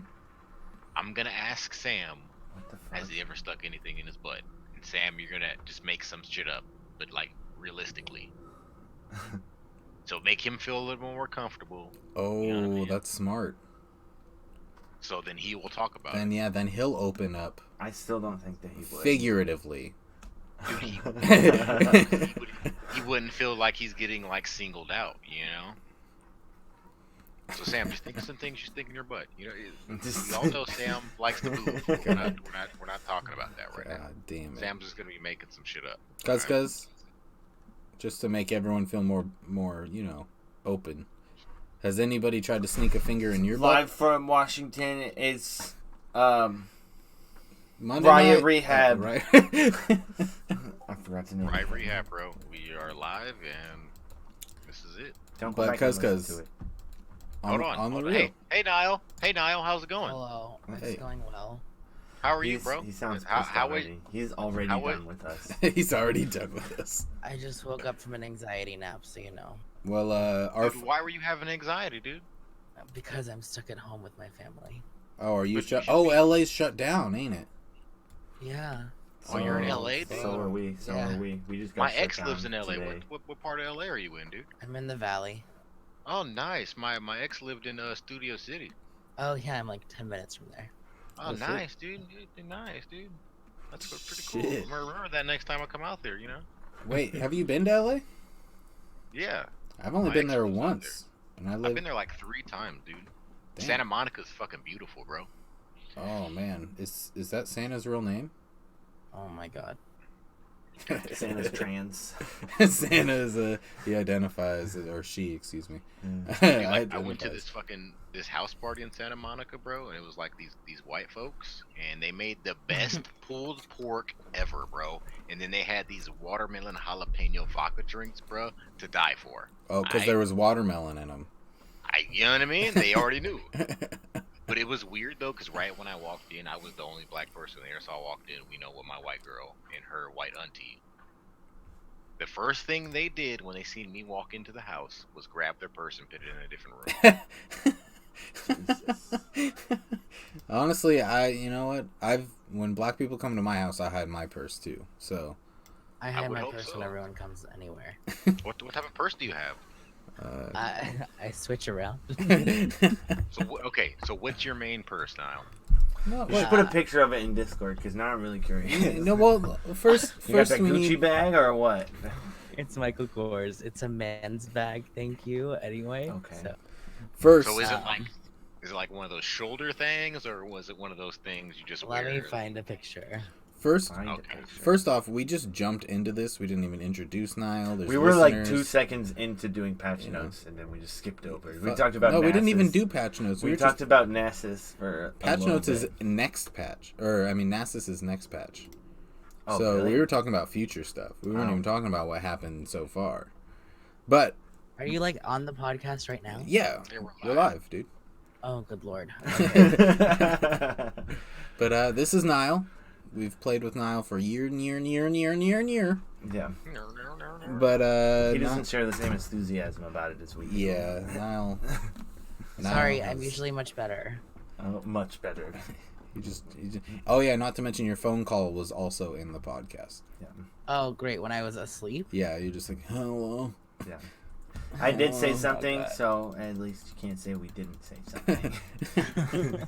I'm gonna ask Sam, what the fuck? has he ever stuck anything in his butt? And Sam, you're gonna just make some shit up, but like realistically. So make him feel a little more comfortable. Oh, you know what I mean? That's smart. So then he will talk about it. Then he'll open up. I still don't think that he would. Figuratively. He wouldn't feel like he's getting like singled out, you know? So Sam, just think of some things you stick in your butt. You know, we all know Sam likes to move. We're not talking about that right now. God damn it. Sam's just gonna be making some shit up. Cuz, just to make everyone feel more, open. Has anybody tried to sneak a finger in your butt? Live from Washington, it's Monday Riot night? Rehab. Right. I forgot to name Riot it. Rehab, bro. We are live, and this is it. Don't go But back and listen cuz to it. Hold on. On the hold real. on. Hey, Niall. Hey, Niall. How's it going? Hello. Hey. It's going well. How are you, bro? He sounds How- pissed how already. He's already how done with us. He's already done with us. I just woke up from an anxiety nap, so you know. Well, Dude, why were you having anxiety, dude? Because I'm stuck at home with my family. are you But shut? you should Oh, be- LA's shut down, ain't it? Yeah. Oh, you're in LA, dude? So are we. So Yeah. are we. We just got My shut ex lives in down LA. today. What part of LA are you in, dude? I'm in the valley. Oh, nice. My ex lived in Studio City. Oh yeah, I'm like 10 minutes from there. Oh, Oh, shit. nice, dude. Nice, dude. That's pretty cool. Shit. Remember that next time I come out there, you know? Wait, have you been to LA? Yeah. I've only My been ex there lives out once, and I I've live. been there like 3 times, dude. Damn. Santa Monica's fucking beautiful, bro. Oh man, is that Santa's real name? Oh my god. Santa's trans. Santa is he identifies, or she, excuse me. Dude, like, I went to this house party in Santa Monica, bro, and it was like these white folks, and they made the best pulled pork ever, bro. And then they had these watermelon jalapeno vodka drinks, bro, to die for. Oh, because there was watermelon in them. You know what I mean? They already knew. But it was weird though, because right when I walked in, I was the only black person there, so I walked in, with my white girl and her white auntie. The first thing they did when they seen me walk into the house was grab their purse and put it in a different room. Honestly, you know what? When black people come to my house, I hide my purse too. So. I hide would my hope purse so. when everyone comes anywhere. What type of purse do you have? I switch around. So what's your main purse, Niall? No, We should put a picture of it in Discord because now I'm really curious. no, well, first You got that we Gucci need. bag or what? It's Michael Kors. It's a man's bag, thank you. Anyway. Okay. So, First, So is it like one of those shoulder things, or was it one of those things you just let wear? me find a picture. first, Find a Okay. picture. first off, we just jumped into this. We didn't even introduce Niall. There's We were like listeners. 2 seconds into doing patch Yeah. notes, and then we just skipped over. We talked about No, we didn't even Nasus. do patch notes. We were talked just, about Nasus for a patch little notes is bit. next patch, or I mean, Nasus is next patch. Oh, so really? we were talking about future stuff. We weren't Oh. even talking about what happened so far. But Are you like on the podcast right now? yeah, Yeah, we're you're live. live, dude. Oh, good lord. But this is Niall. We've played with Niall for a year and year and year and year and year and year. Yeah. But He doesn't Ni- share the same enthusiasm about it as we do. yeah, Niall. Sorry, Niall I'm has- usually much better. Much better. You just. Oh yeah, not to mention your phone call was also in the podcast. Yeah. Oh, great. When I was asleep? Yeah, you're just like hello. Yeah. I did say Oh, something, God. so at least you can't say we didn't say something.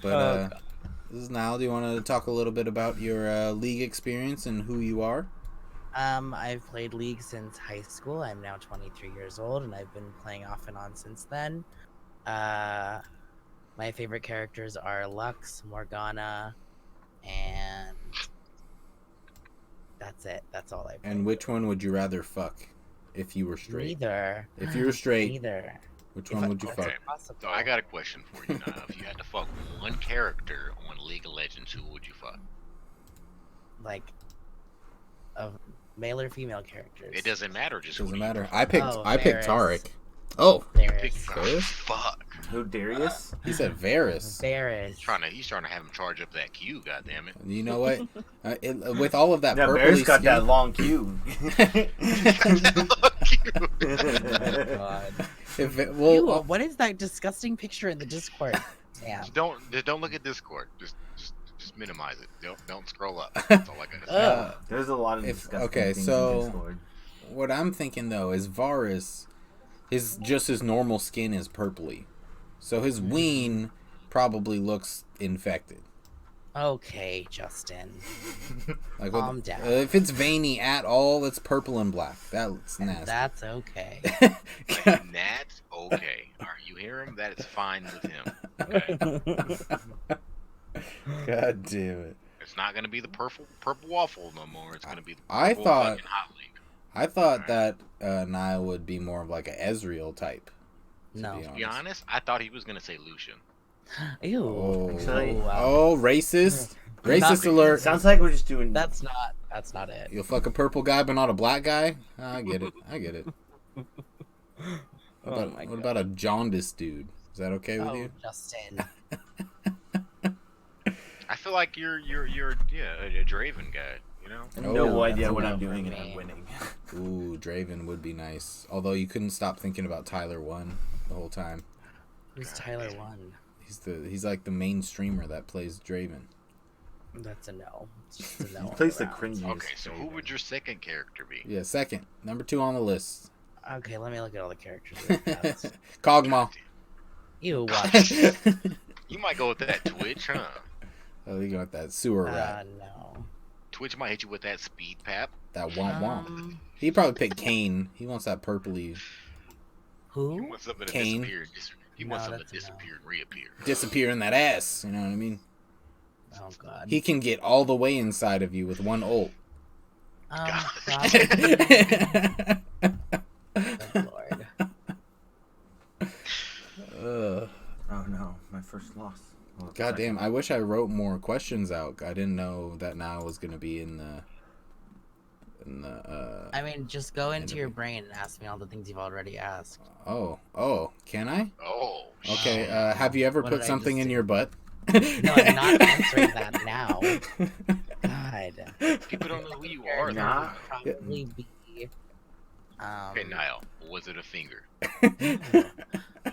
But this is Niall. Do you want to talk a little bit about your league experience and who you are? I've played League since high school. I'm now 23 years old, and I've been playing off and on since then. My favorite characters are Lux, Morgana, and that's it. That's all I play. And which one would you rather fuck if you were straight? Neither. If you were straight, Neither. which If one I- would you okay. fuck? Possible. So I got a question for you now. If you had to fuck one character on League of Legends, who would you fuck? Like, of male or female characters. It doesn't matter. Just who Doesn't do you matter. prefer? I picked Varus. Tarek. Oh, There Big is Varus? fuck. Who, Darius? he said Varus. Varus. He's trying to have him charge up that Q. Goddamn it. You know what? With all of that Yeah, purpley Bear's got skin- that long queue. God. If it, Ew, well, what is that disgusting picture in the Discord? Damn. Don't look at Discord. Just minimize it. Don't scroll up. That's all I gotta say. Ugh. There's a lot of If- disgusting okay, things so- in Discord. what I'm thinking though is Varus, his normal skin is purpley, so his ween probably looks infected. Okay, Justin. Like Calm down. if it's veiny at all, it's purple and black. That's nasty. That's okay. That's okay. All right, you hear him? That is fine with him. Okay. God damn it. It's not gonna be the purple waffle no more. It's gonna be the I purple thought fucking hot league. I thought that Niall would be more of like a Ezreal type. No. To be honest, I thought he was gonna say Lucian. Ew. Oh, wow. oh, racist! Racist alert! Sounds like we're just doing. That's not it. You'll fuck a purple guy but not a black guy? I get it. What about a jaundiced dude? Is that okay with you? Justin. I feel like you're a Draven guy. You know. No Oh, idea that's what a I'm no doing, for and I'm me. winning. Ooh, Draven would be nice. Although you couldn't stop thinking about Tyler 1 the whole time. Who's Tyler 1? He's like the main streamer that plays Draven. That's a no. It's just a no. He plays the all around. cringiest. Okay, so who would your second character be? Yeah, second. Number 2 on the list. Okay, let me look at all the characters. we have. Kog'Maw. Ew, watch. You might go with that Twitch, huh? Oh, you got that sewer rat. No. Twitch might hit you with that speed pap. That womp womp. He'd probably pick Kane. He wants that purpley He Who? wants something to Kane. disappear. He wants No, something that's to a no. disappear and reappear. disappear in that ass. You know what I mean? Oh god. He can get all the way inside of you with one ult. God. Good lord. Ugh. Oh no, my first loss. Well, God damn, second. I wish I wrote more questions out. I didn't know that now was gonna be in the I mean, just go into your brain and ask me all the things you've already asked. oh, can I? Oh. Okay, shit. have you ever What put did I something just in do? your butt? No, I'm not answering that now. God. People don't know who you are. though. Nah. Probably be. Okay, Niall, was it a finger?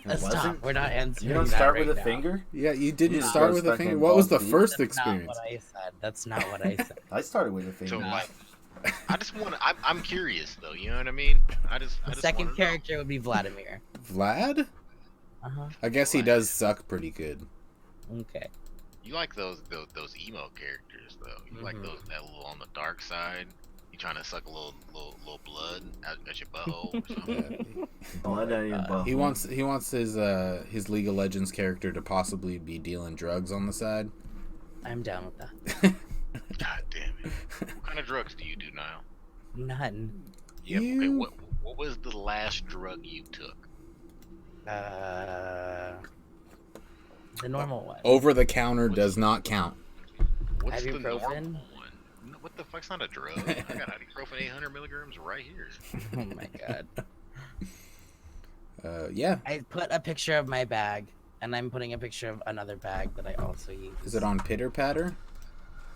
Let's wasn't? stop. We're not answering. You don't that start right with a now. finger? Yeah, you didn't Yeah. start with a Fucking finger. What was the balls deep. first That's experience? not what I said. That's not what I said. I started with a finger. So No. like, I just want to. I'm curious though. You know what I mean? I The just second wanna know. character would be Vladimir. Vlad? Uh-huh. I guess he does suck pretty good. Okay. You like those emo characters though. You like those that little on the dark side. You trying to suck a little blood out your butthole or something. Yeah. Blood out of your butt. He wants his League of Legends character to possibly be dealing drugs on the side. I'm down with that. God damn it! What kind of drugs do you do, Niall? None. Yeah. Okay. You- What was the last drug you took? The normal one. Over the counter does not count. What's the Ibuprofen? normal one? No, what the fuck's not a drug? I got ibuprofen 800 milligrams right here. Oh my god. Yeah. I put a picture of my bag, and I'm putting a picture of another bag that I also use. Is it on Pitter Patter?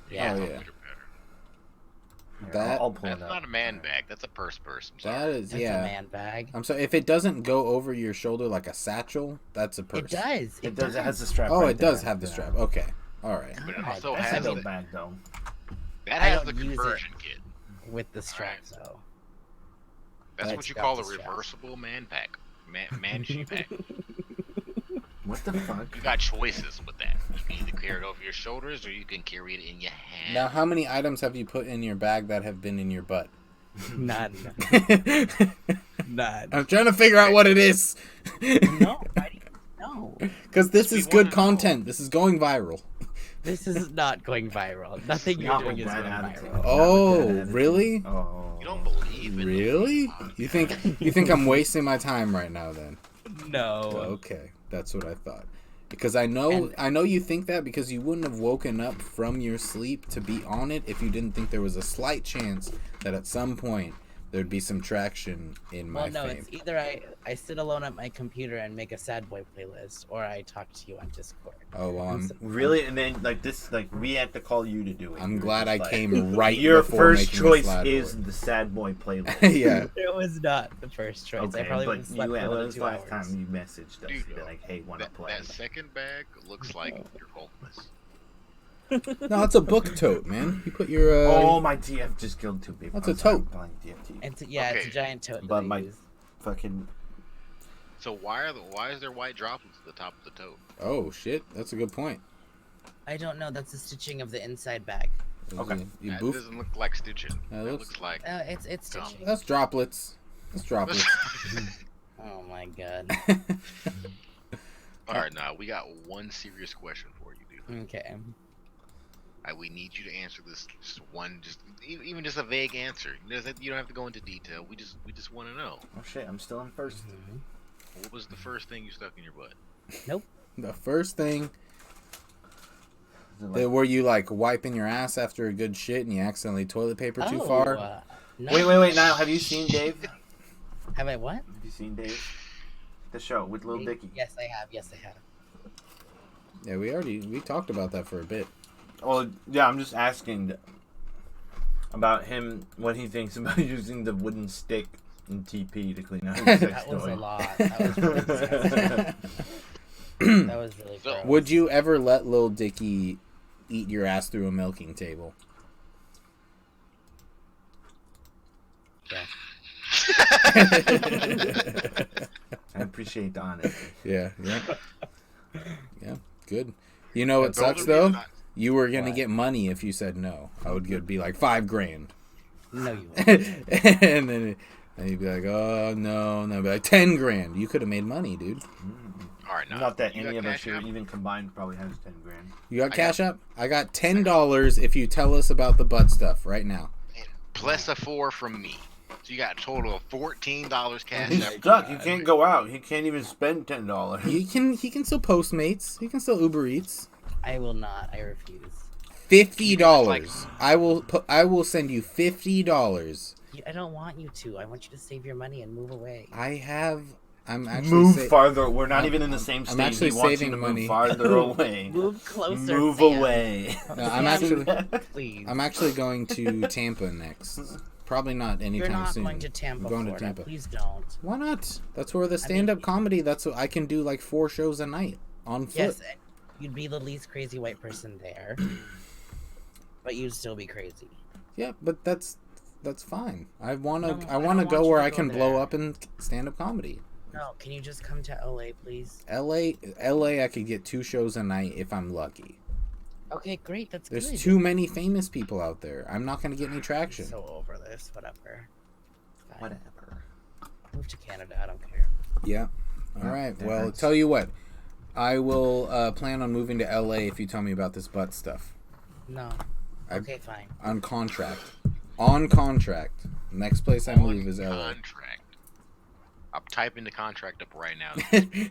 Yeah. Oh, It's on yeah. Pitter Patter. Here, That- I'll pull That's it up. not a man bag. That's a purse. I'm sorry. That is, That's yeah. a man bag. I'm sorry, if it doesn't go over your shoulder like a satchel, that's a purse. It does. It does. It has the strap. Oh, right it does there. have the Yeah. strap. Okay. All right. But it God, also That's has a the, dope bag though. that I has the don't use it. conversion kit. with the straps, though. That's That's what you got call the a strap. reversible man pack. Man sheet pack. What the fuck? You got choices with that. You can either carry it over your shoulders or you can carry it in your hand. Now, how many items have you put in your bag that have been in your butt? None. None. I'm trying to figure out what it is. No, I didn't know. Because this We is good wanna know. content. This is going viral. This is not going viral. Nothing you're Not doing with is that going attitude. viral. Oh, Not with that attitude. really? Oh. You don't believe in Really? You think I'm wasting my time right now then? No. Okay, that's what I thought. Because I know you think that because you wouldn't have woken up from your sleep to be on it if you didn't think there was a slight chance that at some point there'd be some traction in my Well, no, fame. it's either I sit alone at my computer and make a sad boy playlist, or I talk to you on Discord. Oh, well, Really? And then like this, like we had to call you to do it. I'm You're glad just I like- came right Your before first making choice this loud is boy. the sad boy playlist. Yeah. It was not the first choice. Okay, I probably would but have slept you, for when another was 2 the last hours. time you messaged us? Dude, You'd be like, hey, want to that, play? that second bag looks like you're homeless. No, it's a book tote, man. You put your Oh, my DF just killed 2 people. That's a I'm sorry, tote. I'm buying DFT. It's a Okay. giant tote. that But I my use. fucking So why is there white droplets at the top of the tote? Oh shit, that's a good point. I don't know. That's the stitching of the inside bag. Okay. You That boof. doesn't look like stitching. That That looks- looks like It's stitching. That's droplets. That's droplets. Oh my god. All right, now we got one serious question for you, dude. Okay. We need you to answer this just one, even just a vague answer. You don't have to go into detail. We just want to know. Oh shit, I'm still in first. What was the first thing you stuck in your butt? Nope. The first thing. Is it like- Were you like wiping your ass after a good shit and you accidentally toilet paper too far? No. Wait, Niall, have you seen Dave? Have I what? Have you seen Dave? The show with Lil Dicky. Yes, I have. Yeah, we talked about that for a bit. Well, yeah, I'm just asking about him, what he thinks about using the wooden stick in TP to clean out his sex That was toy. a lot. That was really disgusting. That was really gross. Would you ever let Lil Dicky eat your ass through a milking table? Yeah. I appreciate the honesty. Yeah. Good. You know what sucks though? You were gonna What? get money if you said no. I would be like $5,000, No, you won't. and then you'd be like, oh no, and I'd be like $10,000. You could have made money, dude. All right, now Not that you any got of us Cash here, App? even combined, probably has 10 grand. You got Cash App? I got $10 if you tell us about the butt stuff right now. Plus a 4 from me. So you got a total of $14 cash He's app. stuck. He can't go out. He can't even spend $10. He can still Postmates. He can still Uber Eats. I will not. I refuse. $50. I will send you $50. I don't want you to. I want you to save your money and move away. I'm actually Move farther. We're not even in the same I'm state. actually He wants you saving to money. move farther away. Move closer. Move Sam. away. No, I'm Please. actually going to Tampa next. Probably not anytime You're not soon. going to Tampa, I'm going Florida. to Tampa. Please don't. Why not? That's where the stand-up comedy. That's what I can do, like 4 shows a night on foot. Yes, you'd be the least crazy white person there, but you'd still be crazy. Yeah, but that's fine. I wanna No, I I wanna don't go want you where to I go can blow there. up in stand-up comedy. No, can you just come to LA, please? LA, I could get 2 shows a night if I'm lucky. Okay, great. That's There's good. too many famous people out there. I'm not gonna get any traction. So over this, whatever. Fine. Whatever. Move to Canada. I don't care. Yeah. All right. that Well, hurts. tell you what. I will plan on moving to LA if you tell me about this butt stuff. No. I- Okay, fine. On contract. On contract. Next place I move is LA. Contract. I'm typing the contract up right now.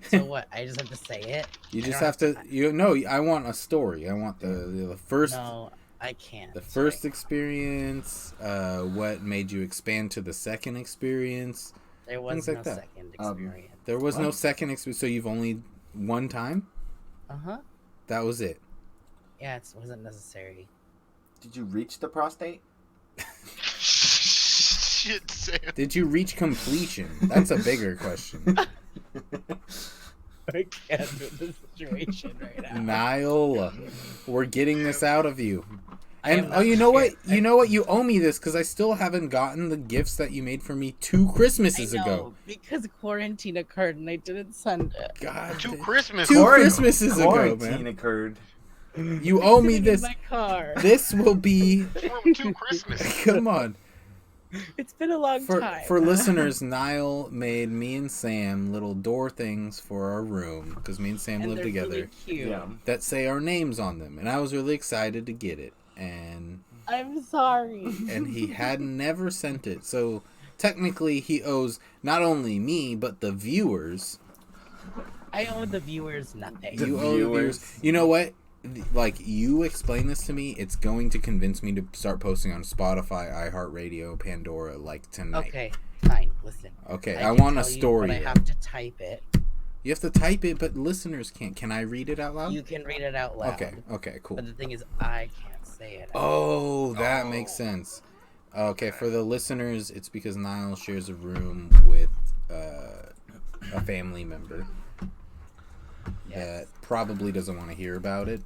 So what? I just have to say it. You I just don't have to. I want a story. I want the first. No, I can't. The first experience. What made you expand to the second experience? There was things no like that. second experience. There was no What? second experience. So you've only one time. Uh-huh. That was it. Yeah, it wasn't necessary. Did you reach the prostate? Shit, Sam. Did you reach completion? That's a bigger question. I can't with this situation right now. Niall, we're getting this out of you. I am And not you know what? scared. You know what? You owe me this because I still haven't gotten the gifts that you made for me 2 Christmases I know, ago. because quarantine occurred and I didn't send it. God, 2 Christmas. 2 Christmases ago, Quarantine man. occurred. You owe me Sitting in this. my car. This will be. From 2 Christmas. Come on. It's been a long time. For listeners, Niall made me and Sam little door things for our room because me and Sam and live they're together Really cute. Yeah. that say our names on them, and I was really excited to get it. And I'm sorry. he had never sent it. So technically he owes not only me but the viewers. I owe the viewers nothing. The You owe the viewers. viewers. You know what? Like, you explain this to me, it's going to convince me to start posting on Spotify, iHeartRadio, Pandora, like, tonight. Okay, fine. Listen. Okay, I I can want a tell you, story. but I have to type it. You have to type it, but listeners can't. Can I read it out loud? You can read it out loud. Okay, cool. But the thing is, I can't say it. Oh, that Oh. makes sense. Okay, for the listeners, it's because Niall shares a room with a family member Yes. that probably doesn't want to hear about it.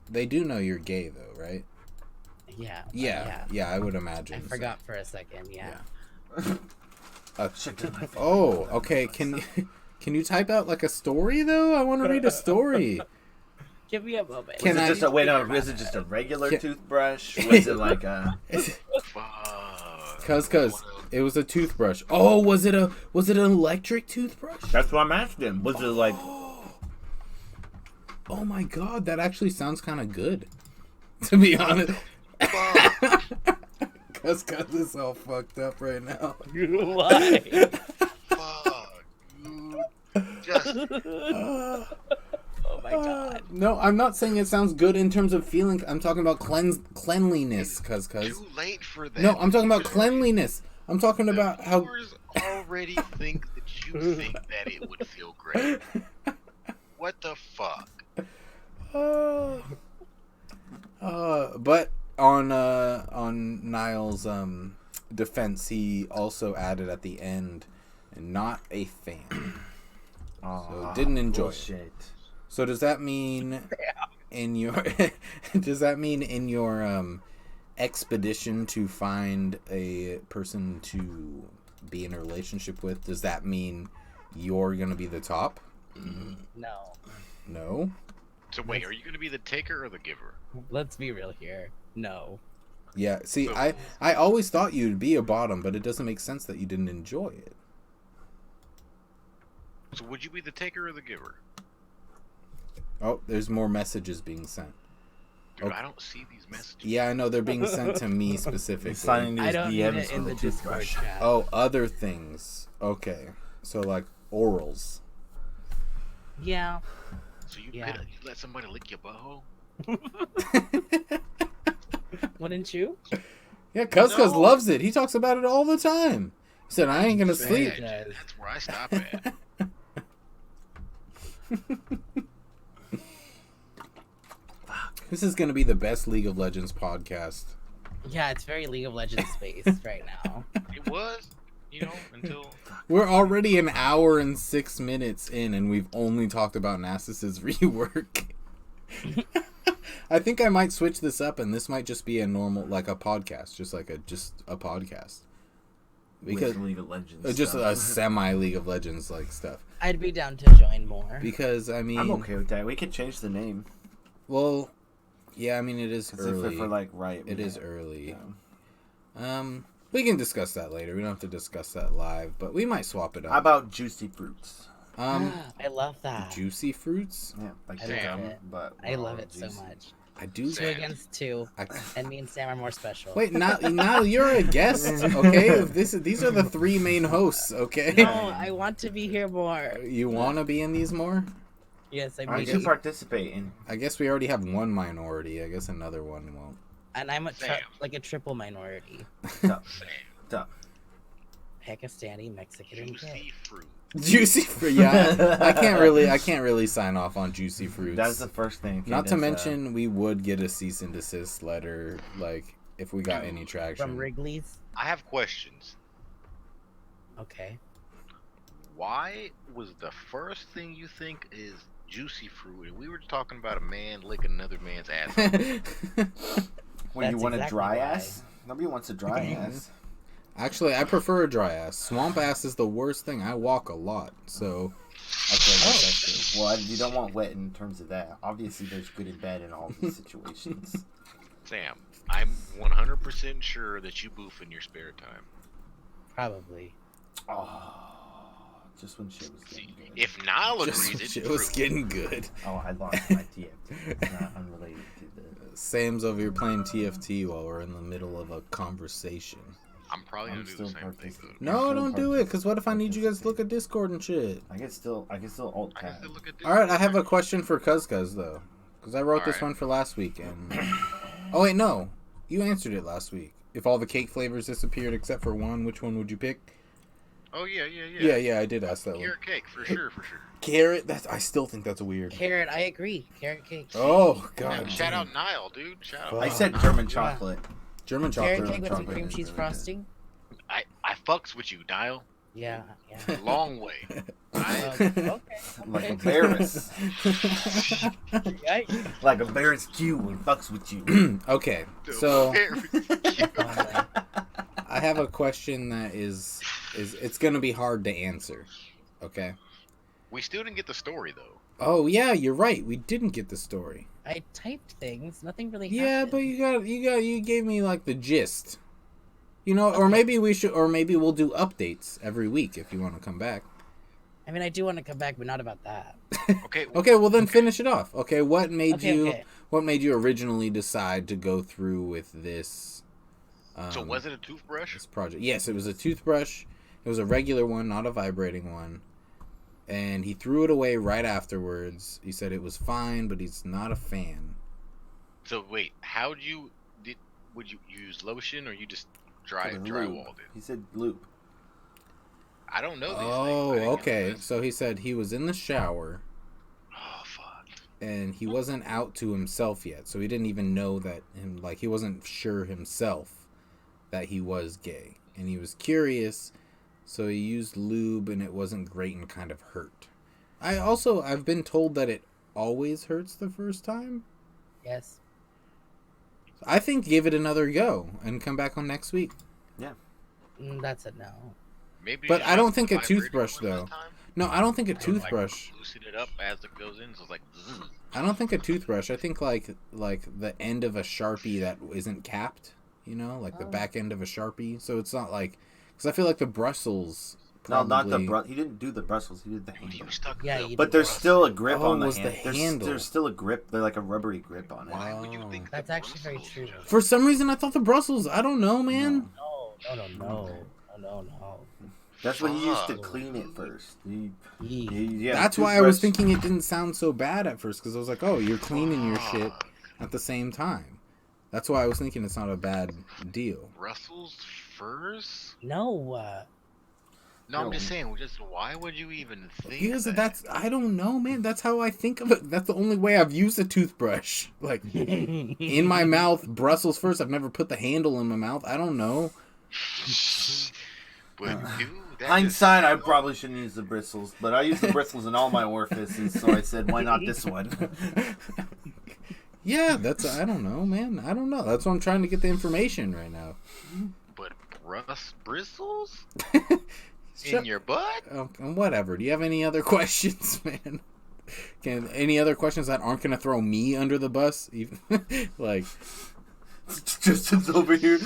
They do know you're gay, though, right? Yeah. Yeah, I would imagine. I so. forgot for a second. Yeah. Shit to my face. Oh, okay. Can you type out like a story though? I want to read a story. Give me a moment. Can Was I- it just a wait? No, was it just a regular toothbrush? Was it like a? Fuck. Cuz it was a toothbrush. Oh, was it an electric toothbrush? That's what I'm asking. Was it like? Oh my god, that actually sounds kind of good. To be honest. Cuz is all fucked up right now. Why? Fuck, dude. Just Oh my god. No, I'm not saying it sounds good in terms of feeling. I'm talking about cleanliness, cuz. too late for that. No, I'm talking about cleanliness. I'm talking about how. Viewers already think that you think that it would feel great. What the fuck? But on Niall's defense, he also added at the end, not a fan. So didn't enjoy it. So does that mean in your expedition to find a person to be in a relationship with, does that mean you're gonna be the top? No. No. So wait, are you gonna be the taker or the giver? Let's be real here. No. Yeah. See, I always thought you'd be a bottom, but it doesn't make sense that you didn't enjoy it. So would you be the taker or the giver? Oh, there's more messages being sent. Dude, I don't see these messages. Yeah, I know they're being sent to me specifically. Signing I these don't need DMs it in for the the Discord toothbrush. chat. Oh, other things. Okay. So like orals. Yeah. So you Yeah. you let somebody lick your butthole? Wouldn't you? Yeah, Cuz No. loves it. He talks about it all the time. He said, I ain't gonna sleep. Yeah, that's where I stop at. This is gonna be the best League of Legends podcast. Yeah, it's very League of Legends space right now. It was, until We're already an hour and 6 minutes in, and we've only talked about Nasus's rework. I think I might switch this up, and this might just be a normal, like a podcast, just a podcast. Because With League of Legends. just stuff. a semi League of Legends like stuff. I'd be down to join more. Because I mean, I'm okay with that. We could change the name. well, yeah, I mean it is early. For like Riot. It is early. We can discuss that later. We don't have to discuss that live, but we might swap it up. How about Juicy Fruits? I love that. Juicy fruits. Yeah, like I Sam. love it. But I love it so juicy. much. I do. 2 against 2, I, and me and Sam are more special. wait, now you're a guest, okay? These are the 3 main hosts, okay? No, I want to be here more. You want to be in these more? Yes, I Why don't mean, you participate in? I guess we already have one minority. I guess another one won't. and I'm Sam. like a triple minority. Duh, Sam, duh. Pakistani, Mexican, and juicy gay. fruit. Juicy fruit. Yeah, I can't really sign off on juicy fruits. That's the first thing. Okay, Not to that's, mention, we would get a cease and desist letter, like if we got any traction. From Wrigley's. I have questions. Okay. Why was the first thing you think is juicy fruit? And we were talking about a man licking another man's ass. when you That's want a exactly dry why. ass. Nobody wants a dry ass. Actually, I prefer a dry ass. Swamp ass is the worst thing. I walk a lot, so Okay, that's true. Well, you don't want wet in terms of that. Obviously, there's good and bad in all these situations. Sam, I'm 100% sure that you boof in your spare time. Probably. Oh, just when shit was getting good. If Niall just agrees, it's shit true. was getting good. Oh, I lost my TFT. It's not unrelated to the. Sam's over here playing TFT while we're in the middle of a conversation. I'm probably I'm gonna do still the same thing. participating. Though. No, still don't do it. Cause what if I need you guys to look at Discord and shit? I can still alt I can tab. still look at this. All right, I have a question for Cuz though, cause I wrote this Alright. one for last week and. Oh wait, no, you answered it last week. If all the cake flavors disappeared except for one, which one would you pick? Oh yeah. Yeah, I did ask that one. Carrot cake for sure. Carrot. I still think that's weird. Carrot, I agree. Carrot cake. Oh Yeah, god. shout damn. out Niall, dude. Shout out. I said German chocolate. German Carrot chocolate. cake with some chocolate cream is cheese really frosting. I fucks with you, Niall. Yeah. Long way. Okay. Like a Varus. Yikes. Like a Varus Q when fucks with you. Okay, so Oh, I have a question that is it's gonna be hard to answer. Okay. we still didn't get the story though. Oh yeah, you're right. We didn't get the story. I typed things. Nothing really Yeah, happened. but you gave me like the gist. You know, or maybe we should, or maybe we'll do updates every week if you want to come back. I mean, I do want to come back, but not about that. Okay. Okay, well then finish it off. Okay, what made you originally decide to go through with this? So was it a toothbrush? This project. Yes, it was a toothbrush. It was a regular one, not a vibrating one. And he threw it away right afterwards. He said it was fine, but he's not a fan. So wait, would you use lotion or you just drywalled it? He said lube. I don't know these things. Oh, okay. So he said he was in the shower. Oh fuck. And he wasn't out to himself yet, so he didn't even know that he wasn't sure himself that he was gay, and he was curious, so he used lube, and it wasn't great and kind of hurt. I've been told that it always hurts the first time. Yes. I think give it another go and come back on next week. Yeah. That's a no. Maybe. But I don't think a toothbrush though. No, I don't think a toothbrush. Like, loosen it up as it goes in, so it's like. Zzz. I don't think a toothbrush. I think like the end of a Sharpie that isn't capped. You know, like the back end of a Sharpie. So it's not like, because I feel like the bristles. Probably... No, not the he didn't do the bristles. He did the handle. Yeah, but there's still a grip on the handle. There's still a grip. They're like a rubbery grip on it. Why would you think that's actually very true. For some reason, I thought the Brussels. I don't know, man. No. That's what he used to clean it first. That's why I was thinking it didn't sound so bad at first, because I was like, oh, you're cleaning your shit at the same time. That's why I was thinking it's not a bad deal. Brussels furs? No. No, I'm just saying. Just why would you even think? Because that? I don't know, man. That's how I think of it. That's the only way I've used a toothbrush. Like in my mouth, Brussels furs. I've never put the handle in my mouth. I don't know. But hindsight, I probably shouldn't use the bristles, but I use the bristles in all my orifices, so I said, why not this one? Yeah, I don't know, man. I don't know. That's why I'm trying to get the information right now. But bristles? In your butt? Whatever. Do you have any other questions, man? Any other questions that aren't going to throw me under the bus? Even like... Justin's over here.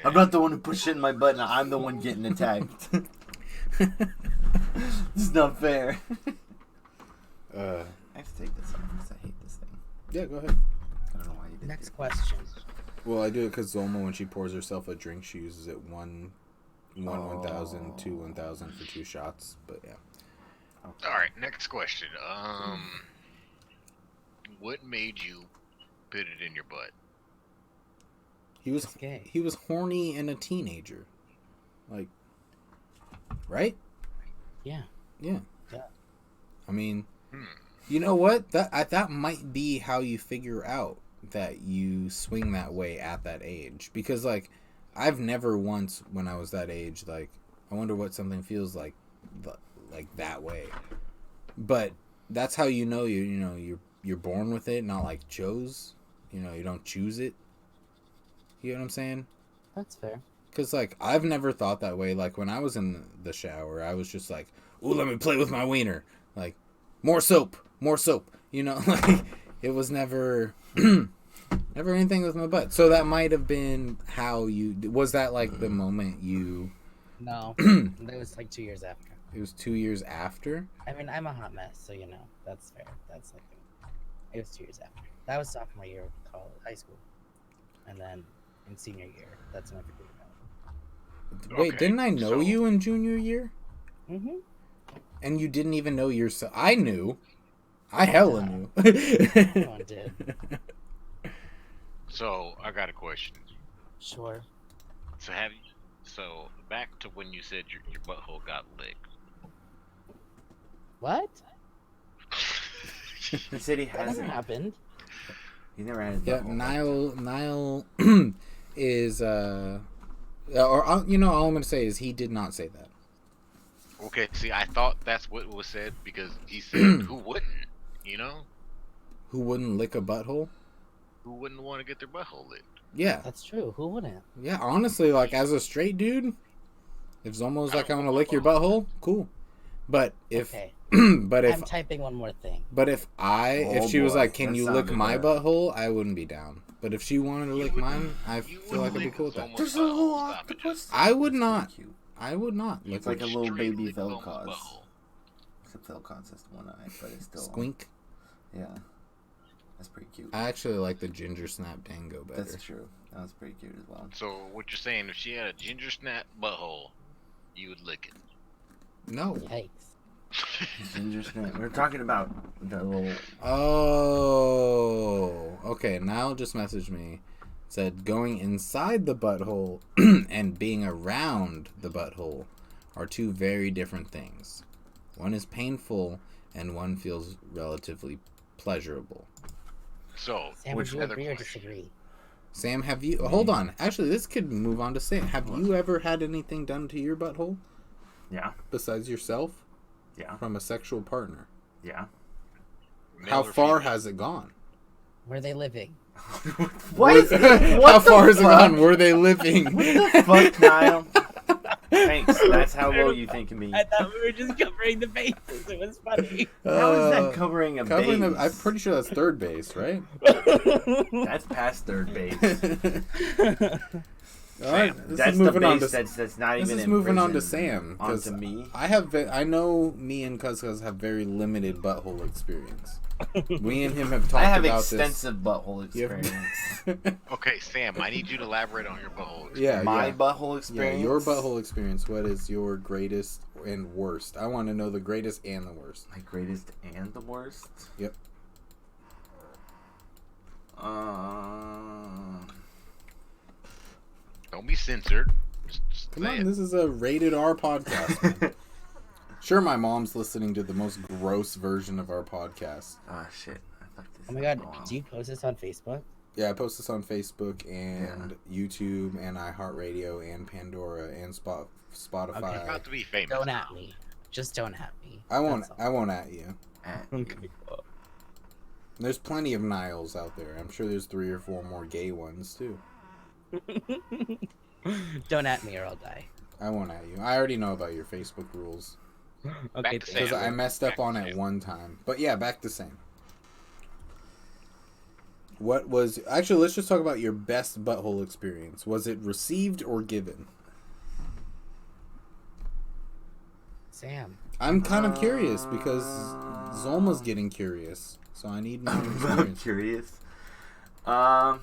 I'm not the one who pushed it in my butt, and I'm the one getting attacked. It's not fair. I have to take this off because I hate this thing. Yeah, go ahead. I don't know why you did. Next question. Well, I do it because Zolma, when she pours herself a drink, she uses it 1,000, 2 1,000 for 2 shots. But yeah. Okay. All right, next question. What made you put it in your butt? He was horny and a teenager. Like, right? Yeah. I mean, you know what? That might be how you figure out that you swing that way at that age. Because, like, I've never once, when I was that age, like, I wonder what something feels like that way. But that's how you know you're born with it, not like chose. You know, you don't choose it. You know what I'm saying? That's fair. Because, like, I've never thought that way. Like, when I was in the shower, I was just like, ooh, let me play with my wiener. Like, more soap. You know, like, it was never anything with my butt. So that might have been how was that, like, the moment you... No. That was, like, 2 years after. It was 2 years after? I mean, I'm a hot mess, so, you know, that's fair. That's, like, it was 2 years after. That was sophomore year of college, high school. And then... in senior year, that's when I figured it out. Wait, didn't I know you in junior year? Mm-hmm. And you didn't even know yourself. I knew. I hella knew. No one did. So I got a question. Sure. So back to when you said your butthole got licked. What? He said he That hasn't. never happened. He never had his Yeah, Niall is all I'm gonna say is he did not say that. Okay, see, I thought that's what was said because he said, "Who wouldn't?" You know, who wouldn't lick a butthole? Who wouldn't want to get their butthole licked? Yeah, That's true. Who wouldn't? yeah. Honestly, like as a straight dude, if Zomo's like, "I want to lick your butthole," cool. But if Okay. but if I'm typing one more thing. But if she was like, "Can That you lick sounded my bad. butthole?" I wouldn't be down. But if she wanted to lick mine, I feel like I'd be cool with that. There's a little octopus. I would not. Cute. I would not. It's like a little baby Vel'Koz. Except Vel'Koz has one eye, but it's still... Squink. Yeah. That's pretty cute. I actually like the ginger snap dango better. That's true. That was pretty cute as well. So what you're saying, if she had a ginger snap butthole, you would lick it? No. Yikes. Ginger snap. We're talking about the little... Oh. Okay, Niall just messaged me. Said going inside the butthole and being around the butthole are two very different things. One is painful and one feels relatively pleasurable. So, Sam, would you agree or disagree? Sam, have you... Hold on. Actually, this could move on to Sam. Have you ever had anything done to your butthole? Yeah. Besides yourself? Yeah. From a sexual partner? Yeah. How far has it gone? Were they living? What? How far has it gone? Were they living? What the fuck, Niall? Thanks. That's how low you think of me. I thought we were just covering the bases. It was funny. How is that covering a base? I'm pretty sure that's third base, right? That's past third base. All right, That's the base that's not even in prison. This is moving on to Sam. Onto me. I know me and Cuz have very limited butthole experience. Me and him have talked about this. I have extensive butthole experience. Okay, Sam, I need you to elaborate on your butthole experience. Yeah, My butthole experience? Yeah, your butthole experience. What is your greatest and worst? I want to know the greatest and the worst. My greatest and the worst? Yep. Don't be censored. Just Come say on, it. this is a rated R podcast. Man. Sure, my mom's listening to the most gross version of our podcast. Ah, shit. I fucked this Oh my god, up. do you post this on Facebook? Yeah, I post this on Facebook and YouTube and iHeartRadio and Pandora and Spotify. Okay. You're about to be famous. Don't at me. Just don't at me. I won't. That's all. I won't at you. Okay. There's plenty of Niles out there. I'm sure there's 3 or 4 more gay ones too. Don't at me or I'll die. I won't at you. I already know about your Facebook rules Okay. Back to because Sam. I messed up Back to on it Sam. one time. But yeah, back to Sam. What was actually? Let's just talk about your best butthole experience. Was it received or given? Sam. I'm kind of curious because Zolma's getting curious, so I need more I'm experience. curious. My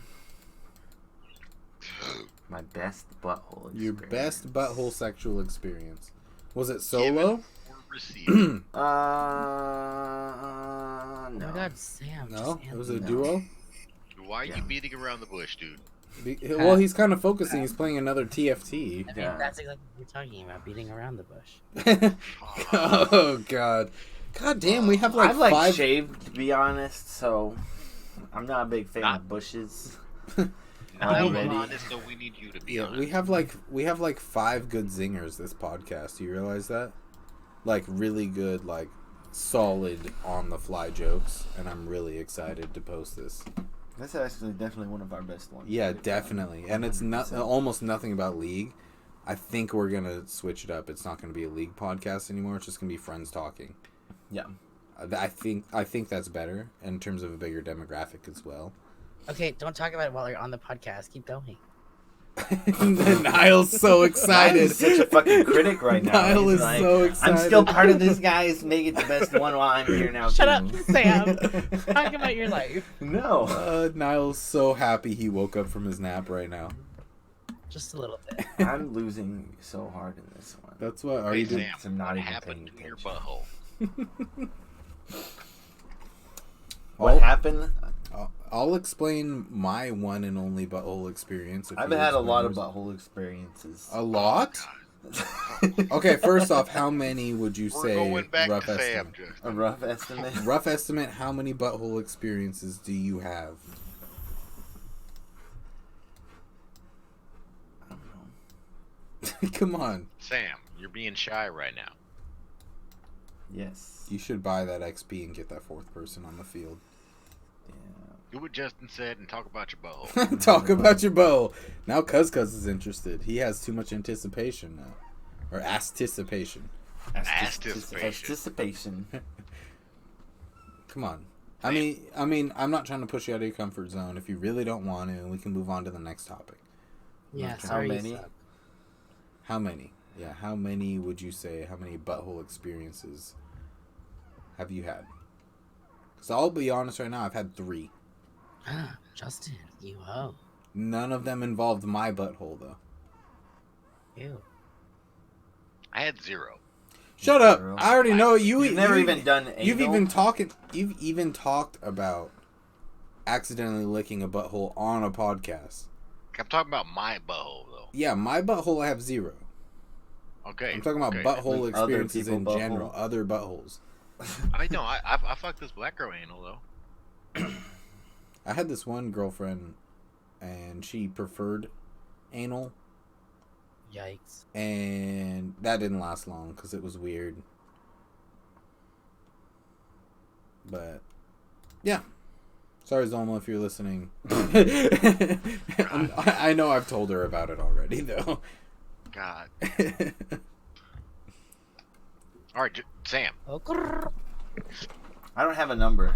best butthole experience. Your best butthole sexual experience. Was it solo? Given or received? No. Oh my god, Sam. No, just it was a answer. duo. Why are you beating around the bush, dude? Well, he's kind of focusing. He's playing another TFT. I mean, that's exactly what we're talking about, beating around the bush. Oh god, god damn! We have like I've like 5. shaved, to be honest, so I'm not a big fan of bushes. I'm Already. honest, so we need you to be Yeah, honest. we have like 5 good zingers this podcast. Do you realize that? Like really good, like solid on the fly jokes, and I'm really excited to post this. That's actually definitely one of our best ones. Yeah, definitely. And it's not 100%. almost nothing about League. I think we're gonna switch it up. It's not gonna be a League podcast anymore. It's just gonna be friends talking. Yeah. I think that's better in terms of a bigger demographic as well. Okay, don't talk about it while you're on the podcast. Keep going. Niall's so excited. Niall's such a fucking critic right now. Niall He's is like, so excited. I'm still part of this, guys. Make it the best one while I'm here now. Shut too." up, Sam. Talk about your life. No. Niall's so happy he woke up from his nap right now. Just a little bit. I'm losing so hard in this one. That's what are Hey, you doing? Sam, I'm not what even happened paying to your attention. butthole? What happened? I'll explain my one and only butthole experience. If I've you had a explain lot of yours. butthole experiences. A lot? Okay, first off, how many would you We're say going back rough to Sam, estimate? Justin. A rough estimate. Rough estimate, how many butthole experiences do you have? I don't know. Come on. Sam, you're being shy right now. Yes. You should buy that XP and get that 4th person on the field. Yeah. Do what Justin said and talk about your butthole. Talk about your bow. Now Cuz is interested. He has too much anticipation now. Or anticipation. Anticipation. Anticipation. Come on. I mean, I'm not trying to push you out of your comfort zone. If you really don't want to, we can move on to the next topic. Yeah, How sorry. many? How many? Yeah, how many would you say? How many butthole experiences have you had? Because I'll be honest right now, I've had 3. Justin, you ho. None of them involved my butthole, though. Ew. I had 0. Shut up! Zero. I already know You've never even done anal? You've even talked about accidentally licking a butthole on a podcast. I'm talking about my butthole though. Yeah, my butthole I have 0. Okay. I'm talking about butthole Like other experiences in people general, butthole. other buttholes. I fucked this black girl anal though. I had this one girlfriend, and she preferred anal, Yikes. and that didn't last long because it was weird. But yeah, sorry Zolma if you're listening. I know I've told her about it already though. God. All right, Sam. I don't have a number,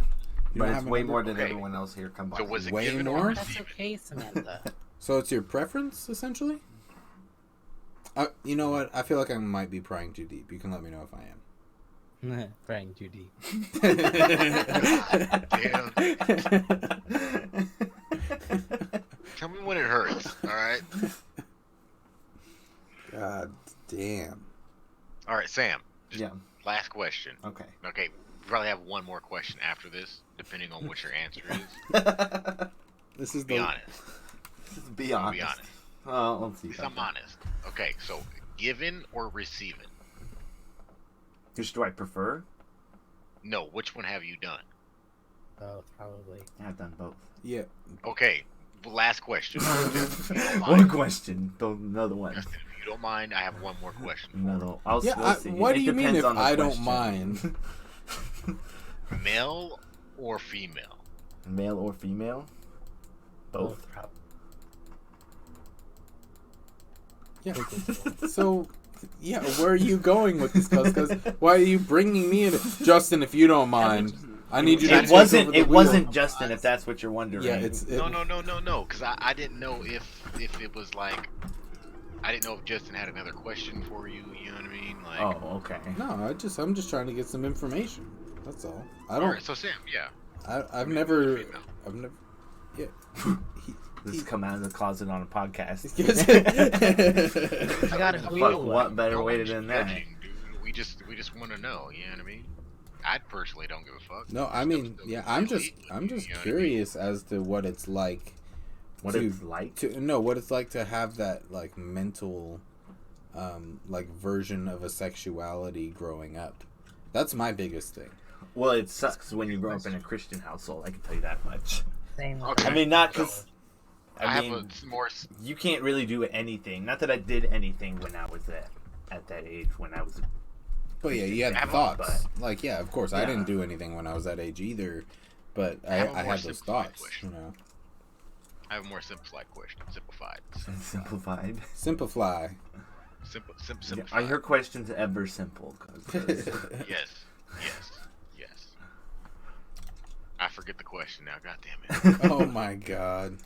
You but don't it's have a way number? more than Okay. everyone else here combined. So was it Way given more? or That's received? okay, Samantha. So it's your preference essentially? You know what? I feel like I might be prying too deep. You can let me know if I am. Prying too deep. Damn. Tell me when it hurts. All right. God damn. All right, Sam. Yeah. Last question. Okay. Okay, we probably have one more question after this, depending on what your answer is. This is Be the honest. Be honest. Be honest. Oh, let's see. At least I'm honest. Okay, so given or receiving? Which do I prefer? No, which one have you done? Both, probably. I've done both. yeah. Okay, last question. If you don't One mind, question. Another one. Justin, if you don't mind, I have one more question. Another. We'll Yeah. see. What do It you mean depends if on the I don't question. mind? Male or female? Male or female? Both. Probably. Yeah. So, yeah, where are you going with this? Because why are you bringing me in? Justin, if you don't mind, I need you to. It take wasn't. over the It wheel. wasn't Justin. If that's what you're wondering. Yeah, it's. No, because I didn't know if it was like, I didn't know if Justin had another question for you, you know what I mean? Like, Oh, okay. No, I'm just trying to get some information. That's all. I don't. Alright, so Sam, yeah. I've Male never. or female? I've never. Yeah. This is come out of the closet on a podcast. I got a Fuck, wheel. what better No way one's than that? judging, dude. We just want to know, you know what I mean? I personally don't give a fuck. No, I mean, yeah, I'm just curious as to what it's like. What to- it's like? What it's like to have that like mental, like version of a sexuality growing up. That's my biggest thing. Well, it sucks when you grow up in a Christian household. I can tell you that much. Same. Okay. I mean, not because. I I have mean, a more. you can't really do anything. Not that I did anything when I was at that age. When I was. But yeah, you had Have a- thoughts. Like, yeah, of course, I Yeah. didn't do anything when I was that age either. But I have a more had those simplified thoughts. question. You know, I have a more simplified question. Simplified. Simplified. simplify. Simplified. Are your questions ever simple? 'Cause- Yes. I forget the question now. God damn it. Oh my god.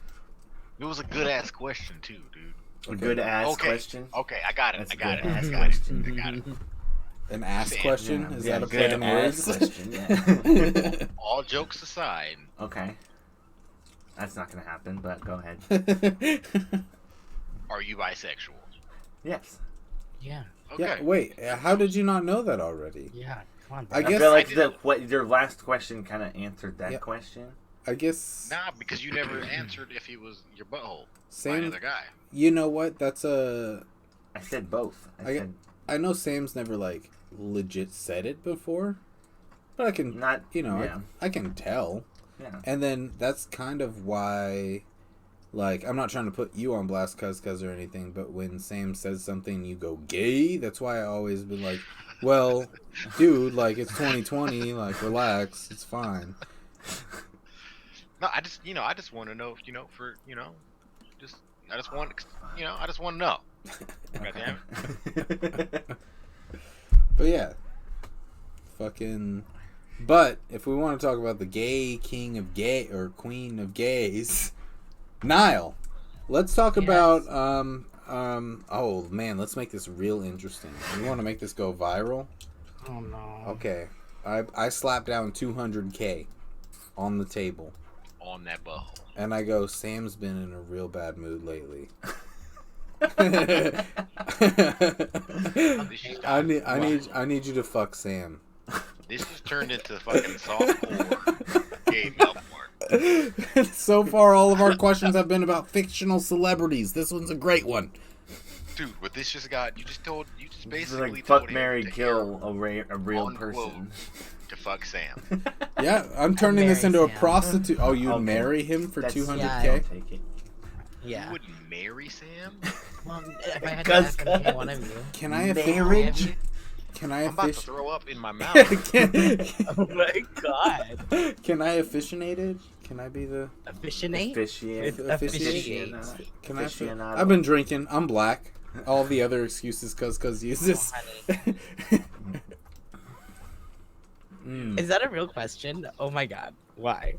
It was a good ass question too, dude. A good ass Okay. question. Okay, I got it. That's I a got good it. ass I got it. question. I got it. An ass Sam. question? Yeah, Is yeah, that a good play on ass words? question? Yeah. All jokes aside, Okay. That's not gonna happen, but go ahead. are you bisexual? Yes. Yeah. Okay. Yeah, wait, how did you not know that already? Yeah. Come on. I I guess- feel like I didn't- what your last question kind of answered that Yeah. question. I guess Nah, because you never answered if he was your butthole by Sam, another guy. you know what? That's a I said both. I get- I know Sam's never like legit said it before, but I can not. you know, Yeah. I can tell. Yeah. And then that's kind of why, like, I'm not trying to put you on blast cuz or anything, but when Sam says something you go gay, that's why I always been like, well, dude, like, it's 2020, like, relax, it's fine. No, I just want to know, I just want to know. Goddamn But yeah, fucking But if we want to talk about the gay king of gay or queen of gays, Niall, let's talk about oh man, let's make this real interesting. You want to make this go viral? Oh no. Okay, I slap down 200K on the table On that butthole. and I go, Sam's been in a real bad mood lately. I need you to fuck Sam. This has turned into fucking softcore gay milk mark. So far, all of our questions have been about fictional celebrities. This one's a great one. Dude, what this just got, you just basically like told fuck, him marry, to kill a real unquote, person. to fuck Sam. Yeah, I'm turning this into a Sam. prostitute. Oh, you'd Okay. marry him for That's- 200K? Yeah, I'll take it. Yeah. You wouldn't marry Sam? Well, if I had to ask any one of you. Can I Marriage? Can I I'm about to officiate? throw up in my mouth. Oh my god. Can I officiate it? Can I be the Officiate? Officiate. Officiate. Can I? Aficionado. I've been drinking. I'm black. All the other excuses, cause uses. Oh, honey. Is that a real question? Oh my god. Why?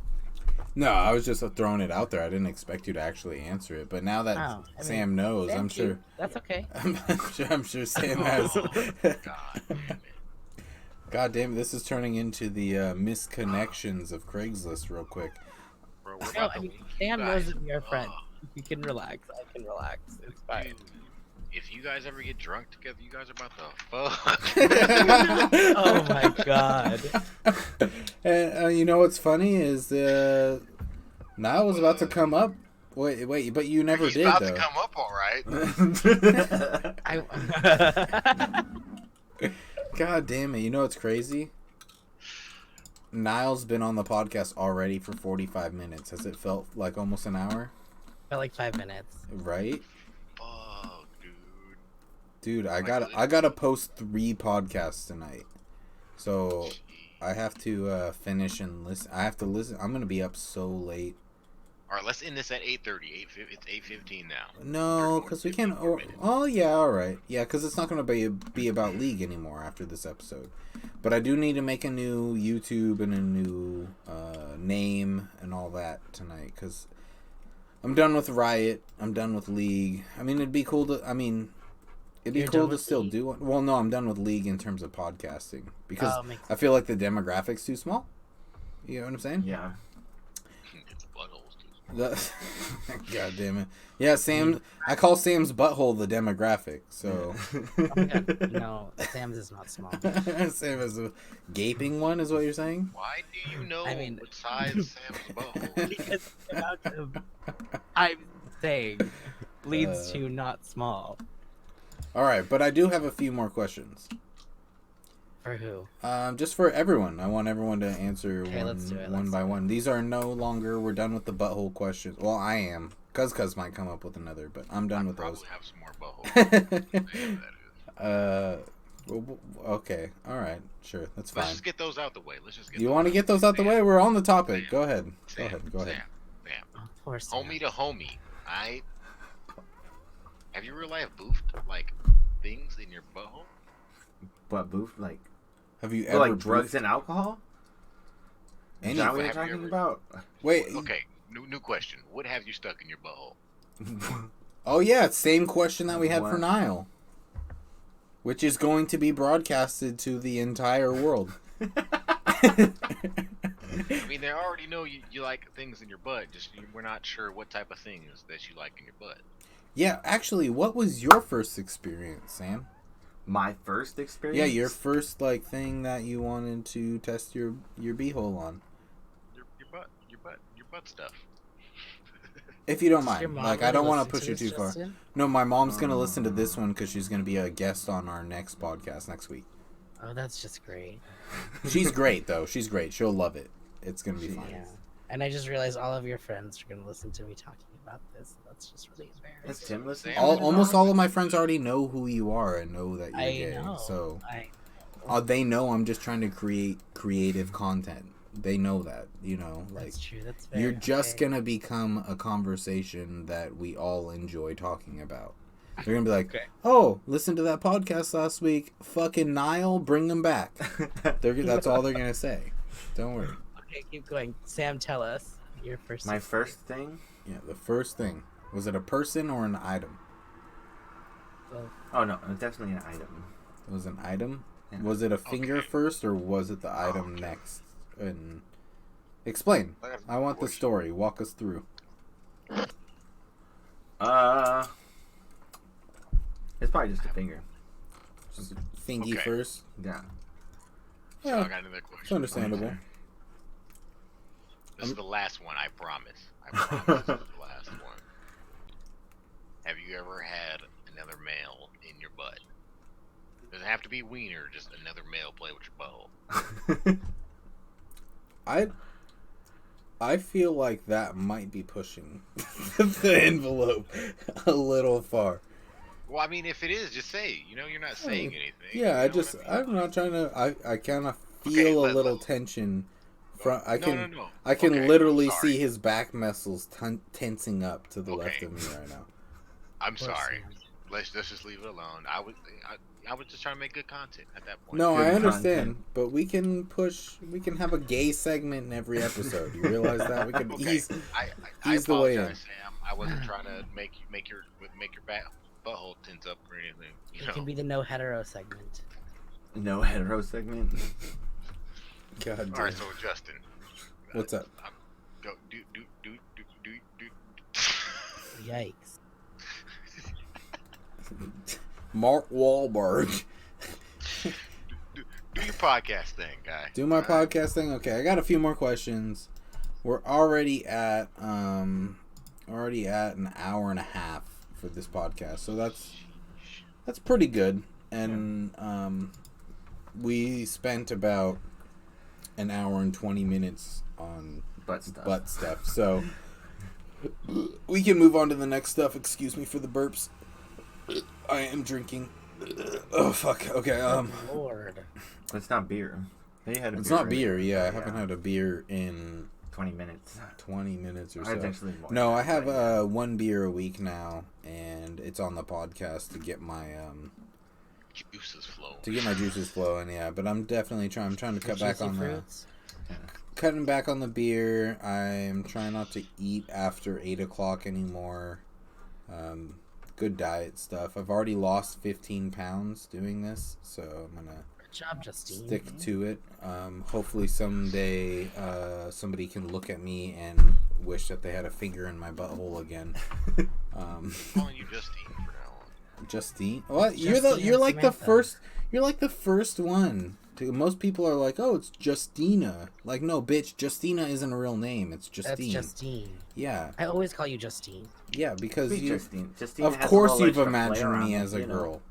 No, I was just throwing it out there. I didn't expect you to actually answer it, but now that Oh, I mean, Sam knows, Sam I'm too. sure. That's okay. I'm sure Sam has. God damn it. God damn it! This is turning into the misconnections of Craigslist real quick. Bro, we're No, about I to mean, leave Sam you knows guys. that we are friends. You can relax. I can relax. It's fine. Dude, if you guys ever get drunk together, you guys are about to fuck. Oh my god. And you know what's funny is Niall was about to come up. Wait, but you never He's did about though. to come up all right. God damn it! You know what's crazy? Niall's been on the podcast already for 45 minutes. Has it felt like almost an hour? Felt like 5 minutes. Right? Fuck, dude. Dude, I gotta post 3 podcasts tonight. So I have to finish and listen. I have to listen. I'm gonna be up so late. All right, let's end this at 8:30. It's 8:15 now. No, because we can't. Oh yeah, all right. Yeah, because it's not gonna be about League anymore after this episode. But I do need to make a new YouTube and a new name and all that tonight because I'm done with Riot. I'm done with League. I mean, it'd be cool to. I mean, it'd be You're cool done to with still League? do one. Well, no, I'm done with League in terms of podcasting because Oh, makes I feel like the demographics too small. You know what I'm saying? Yeah. It's buttholes, dude. God damn it. Yeah, Sam. I call Sam's butthole the demographic. So Oh my god. No, Sam's is not small. Sam is a gaping one, is what you're saying? Why do you know I mean- what size Sam's butthole? Because the amount of, I'm saying, leads to not small. All right, but I do have a few more questions. For who? Just for everyone. I want everyone to answer Okay, let's do it, one let's by do it. one. These are no longer. We're done with the butthole questions. Well, I am. Cuz might come up with another, but I'm done with Probably those. have some more buttholes. Yeah, that is. Okay. All right. Sure. That's Let's fine. just get those out the way. Let's just get. You those want to get those out the Sam, way? We're on the topic. Sam, Go ahead. Go Sam, ahead. Go ahead. Sam. Oh, poor Sam. Homie to homie. Alright? Have you real life boofed like things in your butthole? What, booth? Like, Have you for, ever like drugs briefed and alcohol? Is that what you're Have you talking ever- about? Wait. Okay, new question. What have you stuck in your butthole? Oh yeah, same question that we had for What? Niall, which is going to be broadcasted to the entire world. I mean, they already know you like things in your butt. We're not sure what type of things that you like in your butt. Yeah, actually, what was your first experience, Sam? My first experience? Yeah, your first like thing that you wanted to test your beehole on, Your butt stuff. if you don't Does your mind. mom Like, I really don't want to listen push you this, too far. Justin? No, my mom's gonna listen to this one because she's gonna be a guest on our next podcast next week. Oh, that's just great. She's great though. She's great. She'll love it. It's gonna be fun. Yeah. And I just realized all of your friends are going to listen to me talking about this. That's just really Is embarrassing. Tim listening? Almost all of my friends already know who you are and know that you're I gay. know. So I they know I'm just trying to create creative content. They know that, you know, like That's true. That's fair. you're just Okay. gonna become a conversation that we all enjoy talking about. They're gonna be like, Okay. "Oh, listen to that podcast last week. Fucking Niall, bring them back." That's all they're gonna say. Don't worry. Okay, keep going. Sam, tell us your first. My first thing? Yeah, the first thing. Was it a person or an item? Well, Oh, no. Definitely an item. It was an item? Yeah. Was it a finger first or was it the item next? And explain. I want the story. Walk us through. It's probably just a finger. Just fingy Okay. first. Yeah. So Yeah, I got another question. it's understandable. This is the last one, I promise. I promise this is the last one. Have you ever had another male in your butt? Doesn't have to be wiener, just another male play with your butthole. I feel like that might be pushing the envelope a little far. Well, I mean, if it is, just say. You know, you're not saying anything. Yeah, you know what I mean? I'm not trying to. I kind of feel a little tension. I can literally see his back muscles tensing up to the left of me right now. I'm sorry. Let's just leave it alone. I was just trying to make good content at that point. No, Good I understand, content. but we can have a gay segment in every episode. You realize that we can Okay. ease I the way in. apologize, Sam. I wasn't trying to make your back butthole tense up or anything. You it know. can be the no hetero segment. No hetero segment. God damn. All right, so Justin, What's up? go do. Yikes. Mark Wahlberg. Do your podcast thing, guy. Do my All right? podcast thing. Okay, I got a few more questions. We're already at an hour and a half for this podcast, so that's pretty good. And we spent about an hour and 20 minutes on Butt stuff. so we can move on to the next stuff. Excuse me for the burps. I am drinking. Oh fuck. Okay. Lord. It's not beer. They had a It's beer not right? beer. Yeah, I haven't had a beer in 20 minutes. 20 minutes or I so. eventually more. No, I have one beer a week now, and it's on the podcast to get my Juices flow. juices flowing. Yeah, but I'm definitely trying. I'm trying to cut back Juicy on fruits. cutting back on the beer. I'm trying not to eat after 8:00 anymore. Good diet stuff. I've already lost 15 pounds doing this, so I'm gonna Good job, Justine. stick to it. Hopefully someday somebody can look at me and wish that they had a finger in my butthole again. I'm calling you Justine for now on. Justine? What? Justine You're like the Samantha. first. You're like the first one. Most people are like, "Oh, it's Justina." Like, no, bitch. Justina isn't a real name. It's Justine. That's Justine. Yeah, I always call you Justine. yeah. Because Be you, Justine. Justine of has a course, little you've extra flair imagined me on as it, a you know. girl.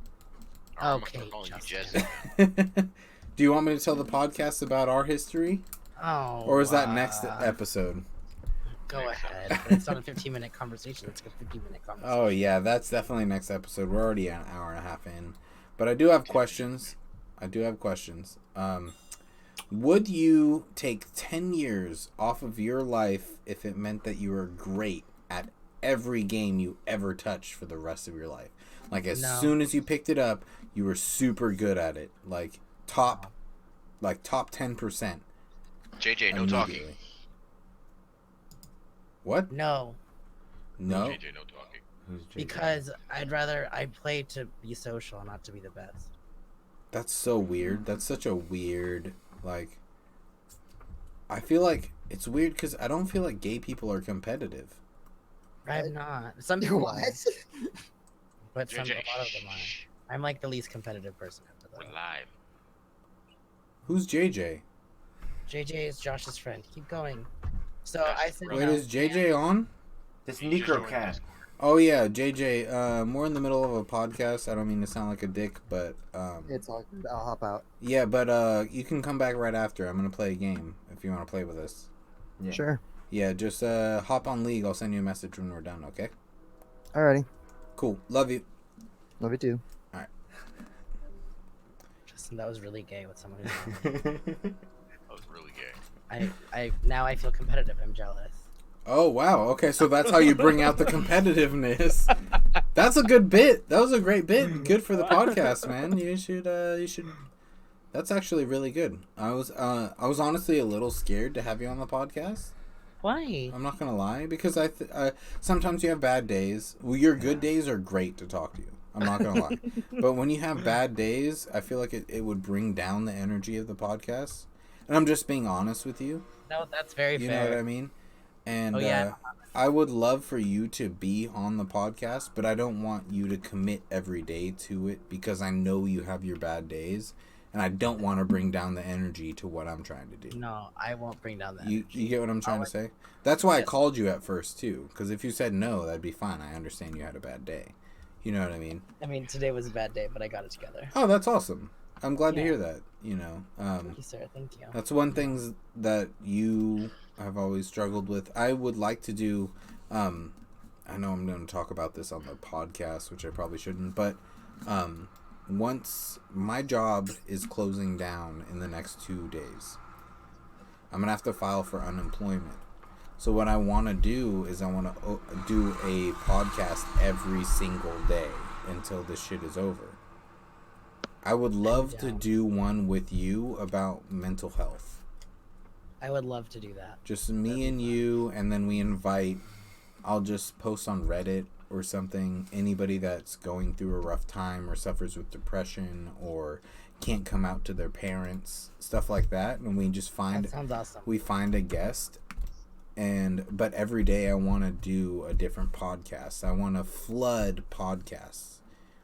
I'm Okay, gonna calling you Justin. Justin. Do you want me to tell the podcast about our history, Oh. or is that next episode? Go Next ahead. It's not a 15-minute conversation. It's a 50-minute conversation. Oh yeah, that's definitely next episode. We're already an hour and a half in, but I do have questions. Would you take 10 years off of your life if it meant that you were great at every game you ever touched for the rest of your life? Like as No. soon as you picked it up, you were super good at it. Like top 10%. JJ, no immediately. talking. What? No, No. JJ, no talking. Who's JJ? because I play to be social, not to be the best. That's so weird. That's such a weird, like... I feel like it's weird because I don't feel like gay people are competitive. I'm not. Some people are, but a JJ, lot of them are. I'm like the least competitive person ever, we're though. live. Who's JJ? JJ is Josh's friend. Keep going. So Yes, I said bro. Wait, no. is JJ on? This He just joined the Necrocat. Discord. Oh yeah, JJ. We're in the middle of a podcast. I don't mean to sound like a dick, but It's all good. I'll hop out. yeah, but you can come back right after. I'm gonna play a game if you want to play with us. Yeah. Sure. Yeah, just hop on League. I'll send you a message when we're done. Okay. Alrighty. Cool. Love you. Love you too. Justin, that was really gay with someone who's not. That was really gay. I feel competitive. I'm jealous. Oh wow. Okay, so that's how you bring out the competitiveness. That's a good bit. That was a great bit. Good for the podcast, man. You should That's actually really good. I was honestly a little scared to have you on the podcast. Why? I'm not gonna lie, because sometimes you have bad days. Well, your good days are great to talk to you. I'm not gonna lie, but when you have bad days, I feel like it would bring down the energy of the podcast. And I'm just being honest with you. No, that's very fair. You know what I mean? And Oh, yeah. I would love for you to be on the podcast, but I don't want you to commit every day to it because I know you have your bad days, and I don't want to bring down the energy to what I'm trying to do. No, I won't bring down that. You get what I'm trying to say? That's why I called you at first too, because if you said no, that'd be fine. I understand you had a bad day. You know what I mean? I mean, today was a bad day, but I got it together. Oh, that's awesome. I'm glad to hear that. You know, Thank you, sir. Thank you. that's one thing that you have always struggled with. I would like to do. I know I'm going to talk about this on the podcast, which I probably shouldn't, but once my job is closing down in the next 2 days, I'm going to have to file for unemployment. So what I want to do is I want to do a podcast every single day until this shit is over. I would love to do one with you about mental health. I would love to do that. Just me and you, and then we invite, I'll just post on Reddit or something, anybody that's going through a rough time or suffers with depression or can't come out to their parents, stuff like that, and we just find, That sounds awesome. we find a guest. But every day I want to do a different podcast. I want to flood podcasts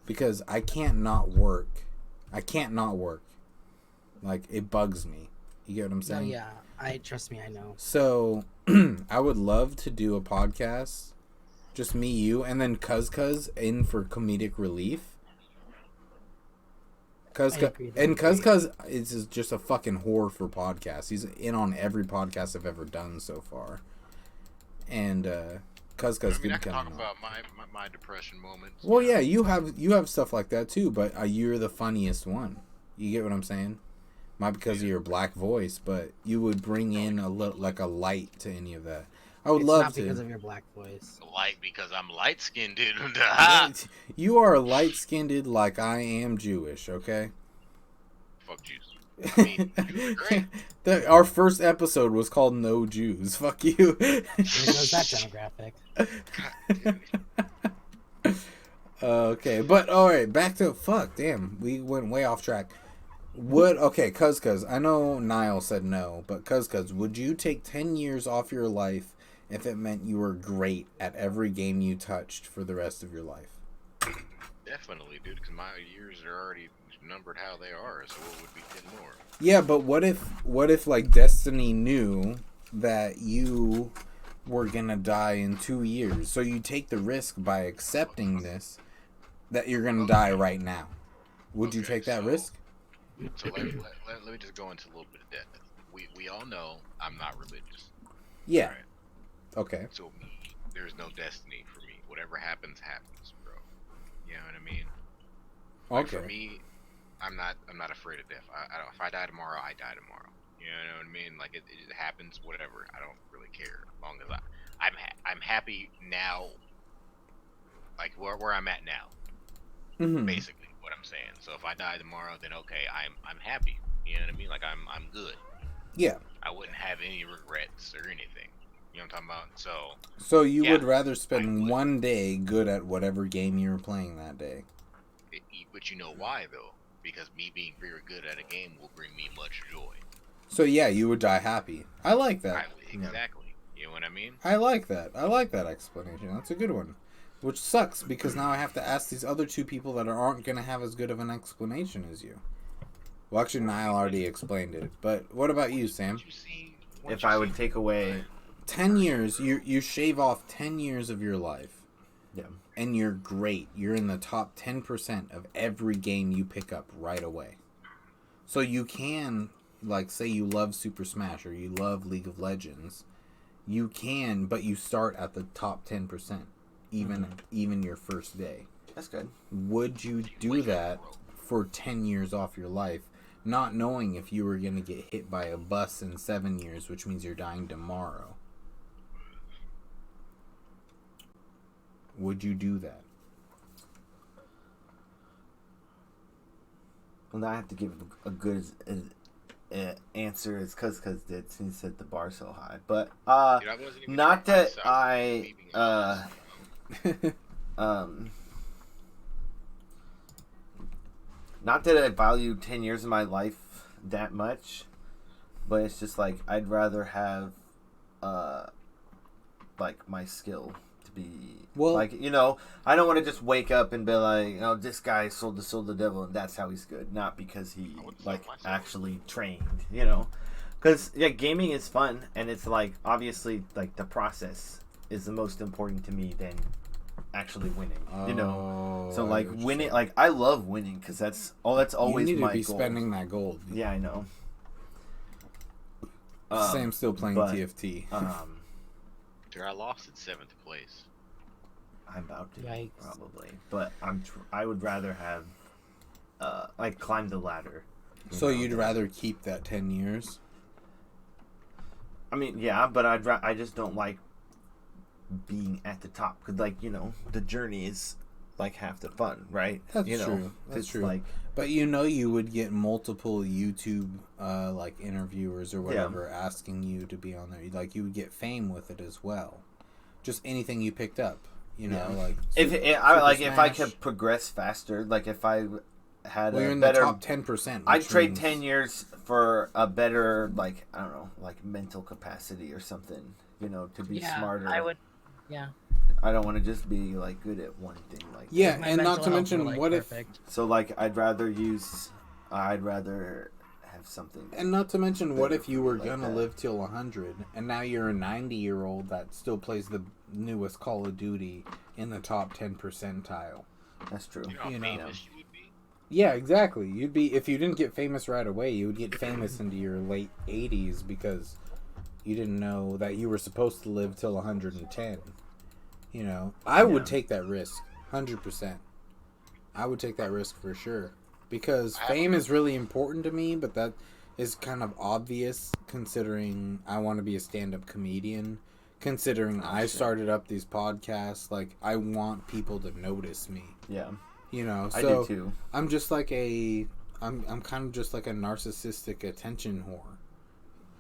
because I can't not work. Like, it bugs me. You get what I'm saying? No, yeah. Trust me, I know. So I would love to do a podcast, just me, you, and then Cuz in for comedic relief. Cuz is just a fucking whore for podcasts. He's in on every podcast I've ever done so far. And Cuz I can talk about my depression moments. Well, yeah, you have stuff like that too, but you're the funniest one. You get what I'm saying? Not because of your black voice, but you would bring in a little, like, a light to any of that. I would love to. It's not because of your black voice. Light because I'm light skinned, dude. You are light skinned like I am Jewish, okay? Fuck Jews. I mean, Jews are great. Our first episode was called No Jews. Fuck you. There goes that demographic. Okay, but alright, back to damn, we went way off track. Cuz, I know Niall said no, but Cuz, would you take 10 years off your life if it meant you were great at every game you touched for the rest of your life? Definitely, dude, because my years are already numbered how they are, so what would be 10 more? Yeah, but what if like Destiny knew that you were gonna die in 2 years, so you take the risk by accepting this that you're gonna die right now? Would you take that risk? So let me just go into a little bit of depth. We all know I'm not religious. Yeah. Right? Okay. So there's no destiny for me. Whatever happens, happens, bro. You know what I mean? Like, Okay. for me, I'm not afraid of death. I don't. If I die tomorrow, I die tomorrow. You know what I mean? Like it happens, whatever. I don't really care as long as I'm happy now. Like where I'm at now. Mm-hmm. Basically, what I'm saying. So if I die tomorrow, then okay, I'm happy. You know what I mean? Like I'm good. Yeah. I wouldn't have any regrets or anything. You know what I'm talking about? So you would rather spend one day good at whatever game you were playing that day. But you know why though? Because me being very good at a game will bring me much joy. So yeah, you would die happy. I like that. Exactly. You know what I mean? I like that. I like that explanation. That's a good one. Which sucks because now I have to ask these other two people that aren't going to have as good of an explanation as you. Well, actually, Niall already explained it. But what about you, Sam? If I would take away 10 years, you shave off 10 years of your life. Yeah. And you're great. You're in the top 10% of every game you pick up right away. So you can, like, say you love Super Smash or you love League of Legends. You can, but you start at the top 10%, even your first day. That's good. Would you do that for 10 years off your life, not knowing if you were going to get hit by a bus in 7 years, which means you're dying tomorrow? Would you do that? Well, now I have to give a good answer as Cuz did. He said the bar so high, but Dude, I wasn't even not trying that to I be being honest. not that I value 10 years of my life that much, but it's just like I'd rather have like my skill to be like, you know, I don't want to just wake up and be like, oh, this guy sold the soul of the devil and that's how he's good, not because he like actually trained, you know. Because yeah, gaming is fun, and it's like obviously like the process is the most important to me than actually winning. You know, so like winning, like I love winning because that's always you need my to be goal. spending that gold. Yeah, I know. Sam's still playing TFT. Dude, I lost in 7th place. I'm about to Yikes. probably, but I would rather have like climb the ladder. So you'd rather keep that 10 years? I mean, yeah, but I just don't like being at the top because, like, you know, the journey is like half the fun, right? That's you know, true. That's true. Like, but you know, you would get multiple YouTube like interviewers or whatever asking you to be on there. Like you would get fame with it as well. Just anything you picked up, you know, like if I could progress faster, like if I had you're a in better the top 10%. I'd trade 10 years for a better, like, I don't know, like mental capacity or something, you know, to be smarter. I would. Yeah. I don't want to just be like good at one thing, like yeah, My and not to mental mention health were, what perfect. so like I'd rather have something. And not to mention, what if you were like gonna that. live till 100, and now you're a 90-year-old that still plays the newest Call of Duty in the top 10 percentile? That's true. You know how You know. famous you would be? Yeah, exactly. You'd be, if you didn't get famous right away, you would get famous into your late 80s because you didn't know that you were supposed to live till 110. You know, I would take that risk, 100%. I would take that risk for sure. Because fame is really important to me, but that is kind of obvious considering I want to be a stand-up comedian. Considering I started up these podcasts, like, I want people to notice me. Yeah. You know, so I do too. I'm just like I'm kind of just like a narcissistic attention whore.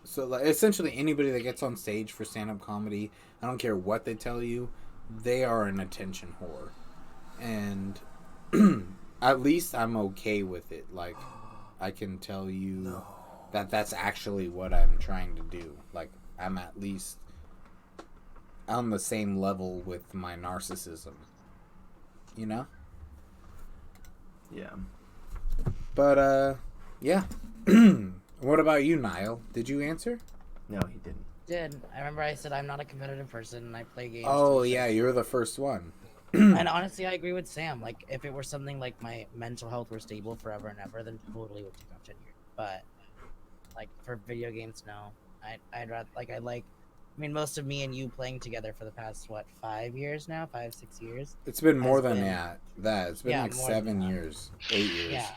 So like, essentially anybody that gets on stage for stand-up comedy, I don't care what they tell you, they are an attention whore. And at least I'm okay with it. Like, I can tell you that that's actually what I'm trying to do. Like, I'm at least on the same level with my narcissism. You know? Yeah. But, yeah. What about you, Niall? Did you answer? No, he didn't. I remember I said I'm not a competitive person and I play games. Oh, to yeah, fix. you're the first one. And honestly, I agree with Sam. Like, if it were something like my mental health were stable forever and ever, then totally would take off 10 years. But, like, for video games, no. I'd rather, I mean, most of me and you playing together for the past, 5 years now? 5, 6 years? It's been more Has than been- that. It's been like more 7 than that. years, 8 years. Yeah.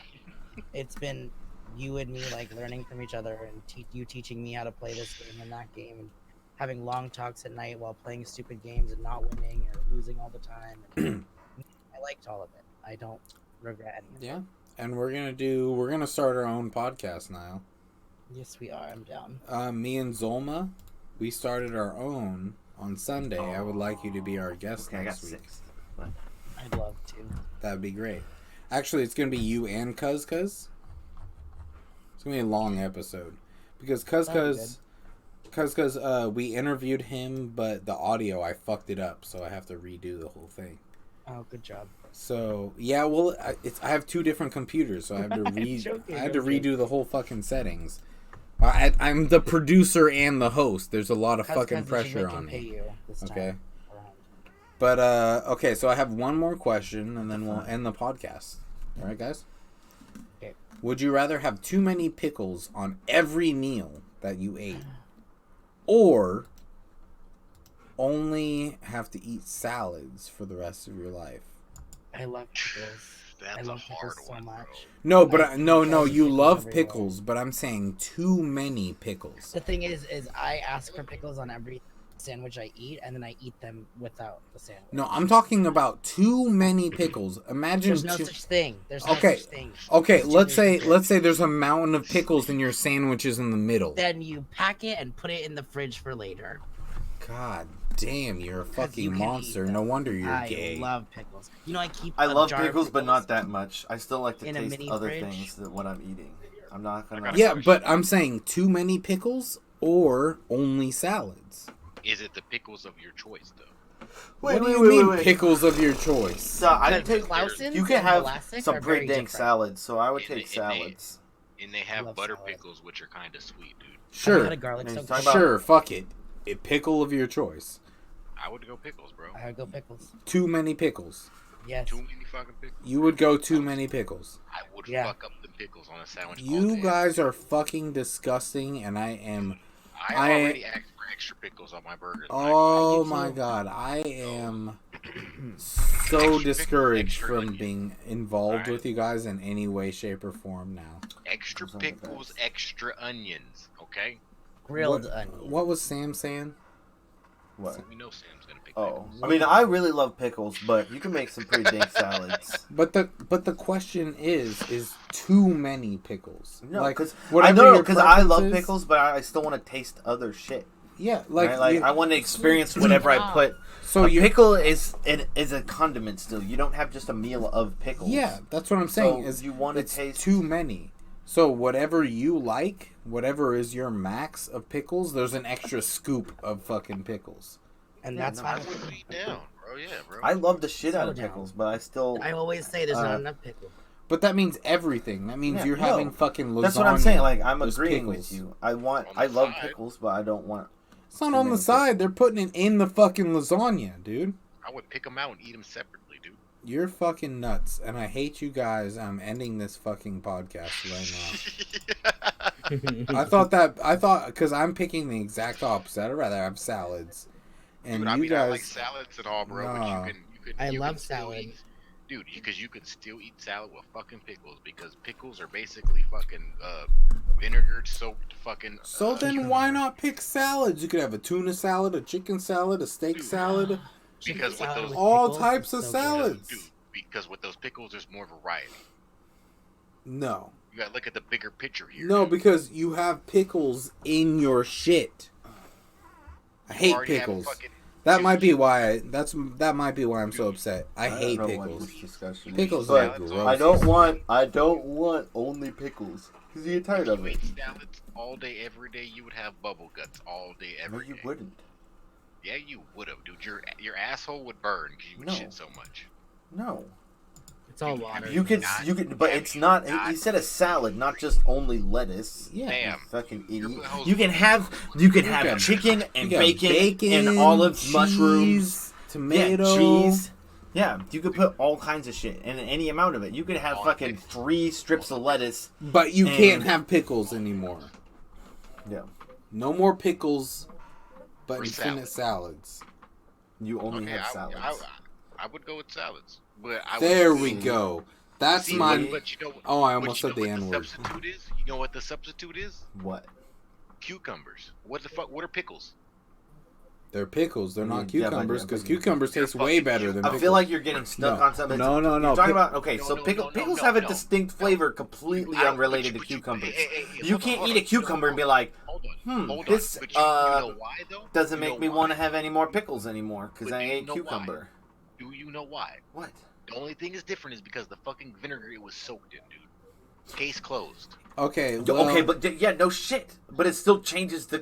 It's been you and me, like, learning from each other and you teaching me how to play this game and that game and having long talks at night while playing stupid games and not winning or losing all the time. And I liked all of it. I don't regret any of it. Yeah. And we're gonna start our own podcast now. Yes, we are. I'm down. Me and Zolma, we started our own on Sunday. I would like you to be our guest Okay, I got next week. 6. I'd love to. That'd be great. Actually, it's gonna be you and Cuz. It's gonna be a long episode because Cuz, we interviewed him, but the audio I fucked it up, so I have to redo the whole thing. Oh, good job. So yeah, well, I have 2 different computers, so I have to Joking, I had to joking. redo the whole fucking settings. I'm the producer and the host. There's a lot of fucking pressure on Pay me. you this time Okay. around. But okay, so I have one more question, and then we'll end the podcast. All right, guys. Okay. Would you rather have too many pickles on every meal that you ate, or only have to eat salads for the rest of your life? I love pickles. I That's a love hard pickles so one, bro. much. No, but I no, love you pickles love everywhere. pickles, but I'm saying too many pickles. The thing is I ask for pickles on every sandwich I eat, and then I eat them without the sandwich. No, I'm talking about too many pickles. Imagine. There's no such thing. There's no Okay. such thing. Okay, There's let's too many say pickles. there's a mountain of pickles and your sandwich is in the middle. Then you pack it and put it in the fridge for later. God damn, you're a fucking you can monster. eat them. No wonder you're I gay. love pickles. You know, I a love jar of pickles, but not that much. I still like to in a taste mini other fridge. things than what I'm eating. I'm not gonna. got a Yeah, question. but I'm saying too many pickles or only salads. Is it the pickles of your choice though? What do you mean pickles of your choice? So I Because take. Clausens You can and have Vlasic some are very pretty dank different. salads, so I would And take they- and they- salads. And they have love butter salad. pickles, which are kind of sweet, dude. Have you Sure, had a garlic Yeah, soaked talk pickle? about- sure, fuck it. A pickle of your choice. I would go pickles, bro. I would go pickles. Too many pickles. Yes. Too many fucking pickles. You would go too many pickles. I would Yeah. fuck up the pickles on a sandwich. all You day. guys are fucking disgusting, and I am. I already asked for extra pickles on my burgers. Oh do my too. god, I am so discouraged extra from onion. being involved Alright. with you guys in any way, shape, or form now. Extra Those are the pickles, best. extra onions. Okay. Grilled what, onion. What was Sam saying? What? We know Sam's gonna pick. Oh, pickles. I mean, I really love pickles, but you can make some pretty dank salads. But the question is too many pickles. No, like because whatever your I love preference is- pickles, but I still want to taste other shit. Yeah, like, Right? Like you- I want to experience whatever I put. so a you pickle is a condiment still. You don't have just a meal of pickles. Yeah, that's what I'm saying. So is you wanna it's taste- too many. So whatever you like, whatever is your max of pickles, there's an extra scoop of fucking pickles. And Yeah, that's no, I fine. would eat down, bro. Yeah, bro. I love the shit out So of down. pickles, but I still. I always say there's Uh, not enough pickle. But that means everything. That means Yeah, you're no. having fucking lasagna. That's what I'm saying. Like I'm There's agreeing pickles. with you. On the I love side. pickles, but I don't want. It's not too on the many side. They're putting it in the fucking lasagna, dude. I would pick them out and eat them separately, dude. You're fucking nuts, and I hate you guys. I'm ending this fucking podcast right now. I thought because I'm picking the exact opposite. I'd rather have salads. And Dude, I you mean, guys, I like salads and all, bro. Nah. But I you love can still salad. eat- dude, because you can still eat salad with fucking pickles because pickles are basically fucking vinegar soaked fucking. so then why not pick salads? You could have a tuna salad, a chicken salad, a steak Dude. salad, Because with Salad those with all pickles types is of so good. salads. dude, because with those pickles, there's more variety. No, You gotta look at the bigger picture here. no, dude. because you have pickles in your shit. I You hate already have pickles. fucking- That dude, might be why. That might be why I'm so upset. I hate don't know what pickles. this discussion is. Pickles But are gross. I don't want only pickles. Cause you get tired If of you it. ate salads all day, every day, you would have bubble guts all day, No, every you day. wouldn't. Yeah, you would have, dude. Your asshole would burn because you would No. shit so much. No. It's all water. You could, but it's not. He said a salad, not just only lettuce. Yeah. Damn. You fucking You're idiot. putting You can have got- chicken and You got bacon, and olives, cheese, mushrooms, tomato, yeah, cheese. Yeah, you could put all kinds of shit and any amount of it. You could have All fucking pickles. 3 strips of lettuce. But you And- can't have pickles anymore. Yeah, No more pickles, but For infinite salads. you only Okay, have salads. I would go with salads. But I There would we go. That's See, my. but you know, Oh, I but almost you said know the what N-word. Substitute is? You know what the substitute is? What? Cucumbers. What the fuck? What are pickles? They're pickles. They're not Yeah, but- cucumbers yeah, because but- cucumbers They're taste way fucking better than cute. I pickles. feel like you're getting stuck No. on something. No, no, no. You're talking Pick- about okay. No, So no, pickle, no, pickles no, have a no. distinct flavor, completely I don't- unrelated to but you- cucumbers. hey, You hold on, can't hold eat on. a cucumber and be like, Hold on, hold on. this But you know why though? doesn't You make know me why? want to have any more pickles anymore because But I do you ate know why? cucumber. Do you know why? What? The only thing is different is because the fucking vinegar it was soaked in, dude. Case closed. Okay. Well, Okay, but yeah, no shit. But it still changes the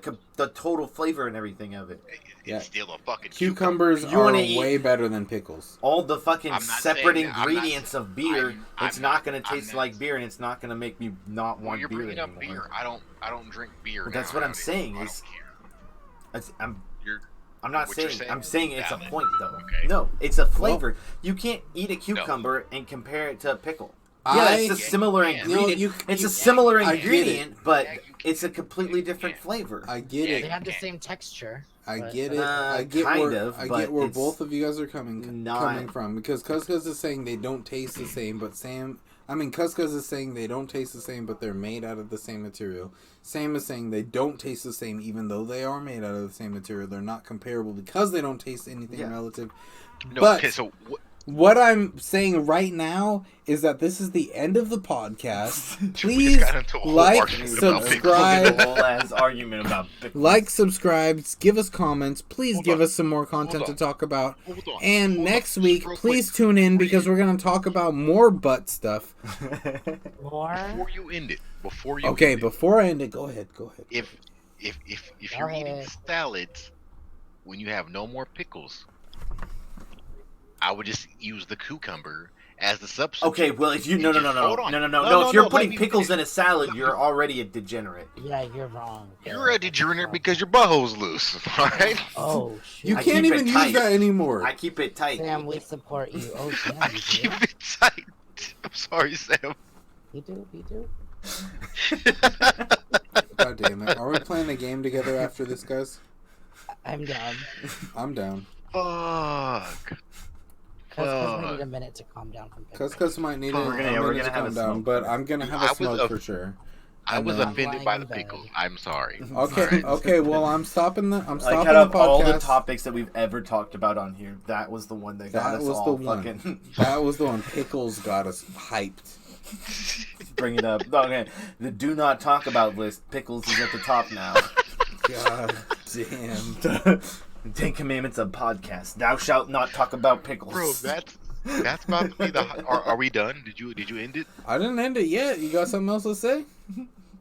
total flavor and everything of it. It's Yeah. still a fucking cucumbers You are wanna eat- way better than pickles. All the fucking I'm not separate saying that. I'm not ingredients of beer, I'm it's not going I'm to taste not- like beer, and it's not going to make me not When want you're beer bringing up anymore. beer, I don't drink beer. Well, that's now. what I'm I don't- saying I don't is- care. You're, I'm what not you're saying. saying I'm saying is it's a valid. point though. Okay. No, it's a flavor. You can't eat a cucumber and compare it to a pickle. Yeah, it's a similar Yeah, ingredient. you- it's you- a similar I get it. ingredient, but Yeah, you it's a can. completely You different can. flavor. I get Yeah, it. They have the same texture. I but- get it. I get kind where of, I but get where it's both of you guys are coming not- from because Cuz is saying they don't taste the same, but Sam, I mean, Cuz is saying they don't taste the same, but they're made out of the same material. Sam is saying they don't taste the same, even though they are made out of the same material. They're not comparable because they don't taste anything relative. No, but okay, so what I'm saying right now is that this is the end of the podcast. we Please just got into a whole like, argument about subscribe, The whole ass argument about pickles. like, subscribe, give us comments. Please Hold give on. us some more content to on. talk about. Hold on. And Hold next on. week, Just real please quick, tune in before because you- we're going to talk about more butt stuff. More? Before you end it, before you Okay, end it, before I end it, go ahead. if you're Go eating ahead. salads when you have no more pickles, I would just use the cucumber as the substitute. Okay, well, if you And no, just- hold on. if you're let putting me pickles finish. in a salad, you're already a degenerate. Yeah, you're wrong. You're a degenerate because your butthole's loose. All right. Oh, shoot. You I can't keep it even use tight. that anymore. I keep it tight. Sam, we support you. Oh, damn, I you keep do. it tight. I'm sorry, Sam. You do, you do. God damn it. Are we playing a game together after this, guys? I'm down. I'm down. Fuck. Cuz might need a minute to calm down from pickles. Cuz might need We're gonna- a we're minute to gonna have calm a down, smoke but first. I'm gonna have I a was smoke a- for sure. I And was then- offended by the Lying pickles. bed. I'm sorry. Okay, Alright. okay. Well, I'm stopping the. I'm Like, stopping out the of all the podcast. topics that we've ever talked about on here, that was the one that got That us was all the one. fucking That was the one. Pickles got us hyped. bring it up. Okay, the do not talk about list. Pickles is at the top now. God damn. 10 Commandments of podcast. Thou shalt not talk about pickles. Bro, that's about to be the. Are we done? Did you end it? I didn't end it yet. You got something else to say?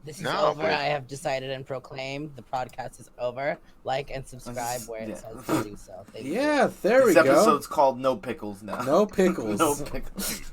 This is No, over. but- I have decided and proclaimed the podcast is over. Like and subscribe where it Yeah. says to do so. Thank you. Yeah, there we This go. episode's called No Pickles now. No pickles. No pickles.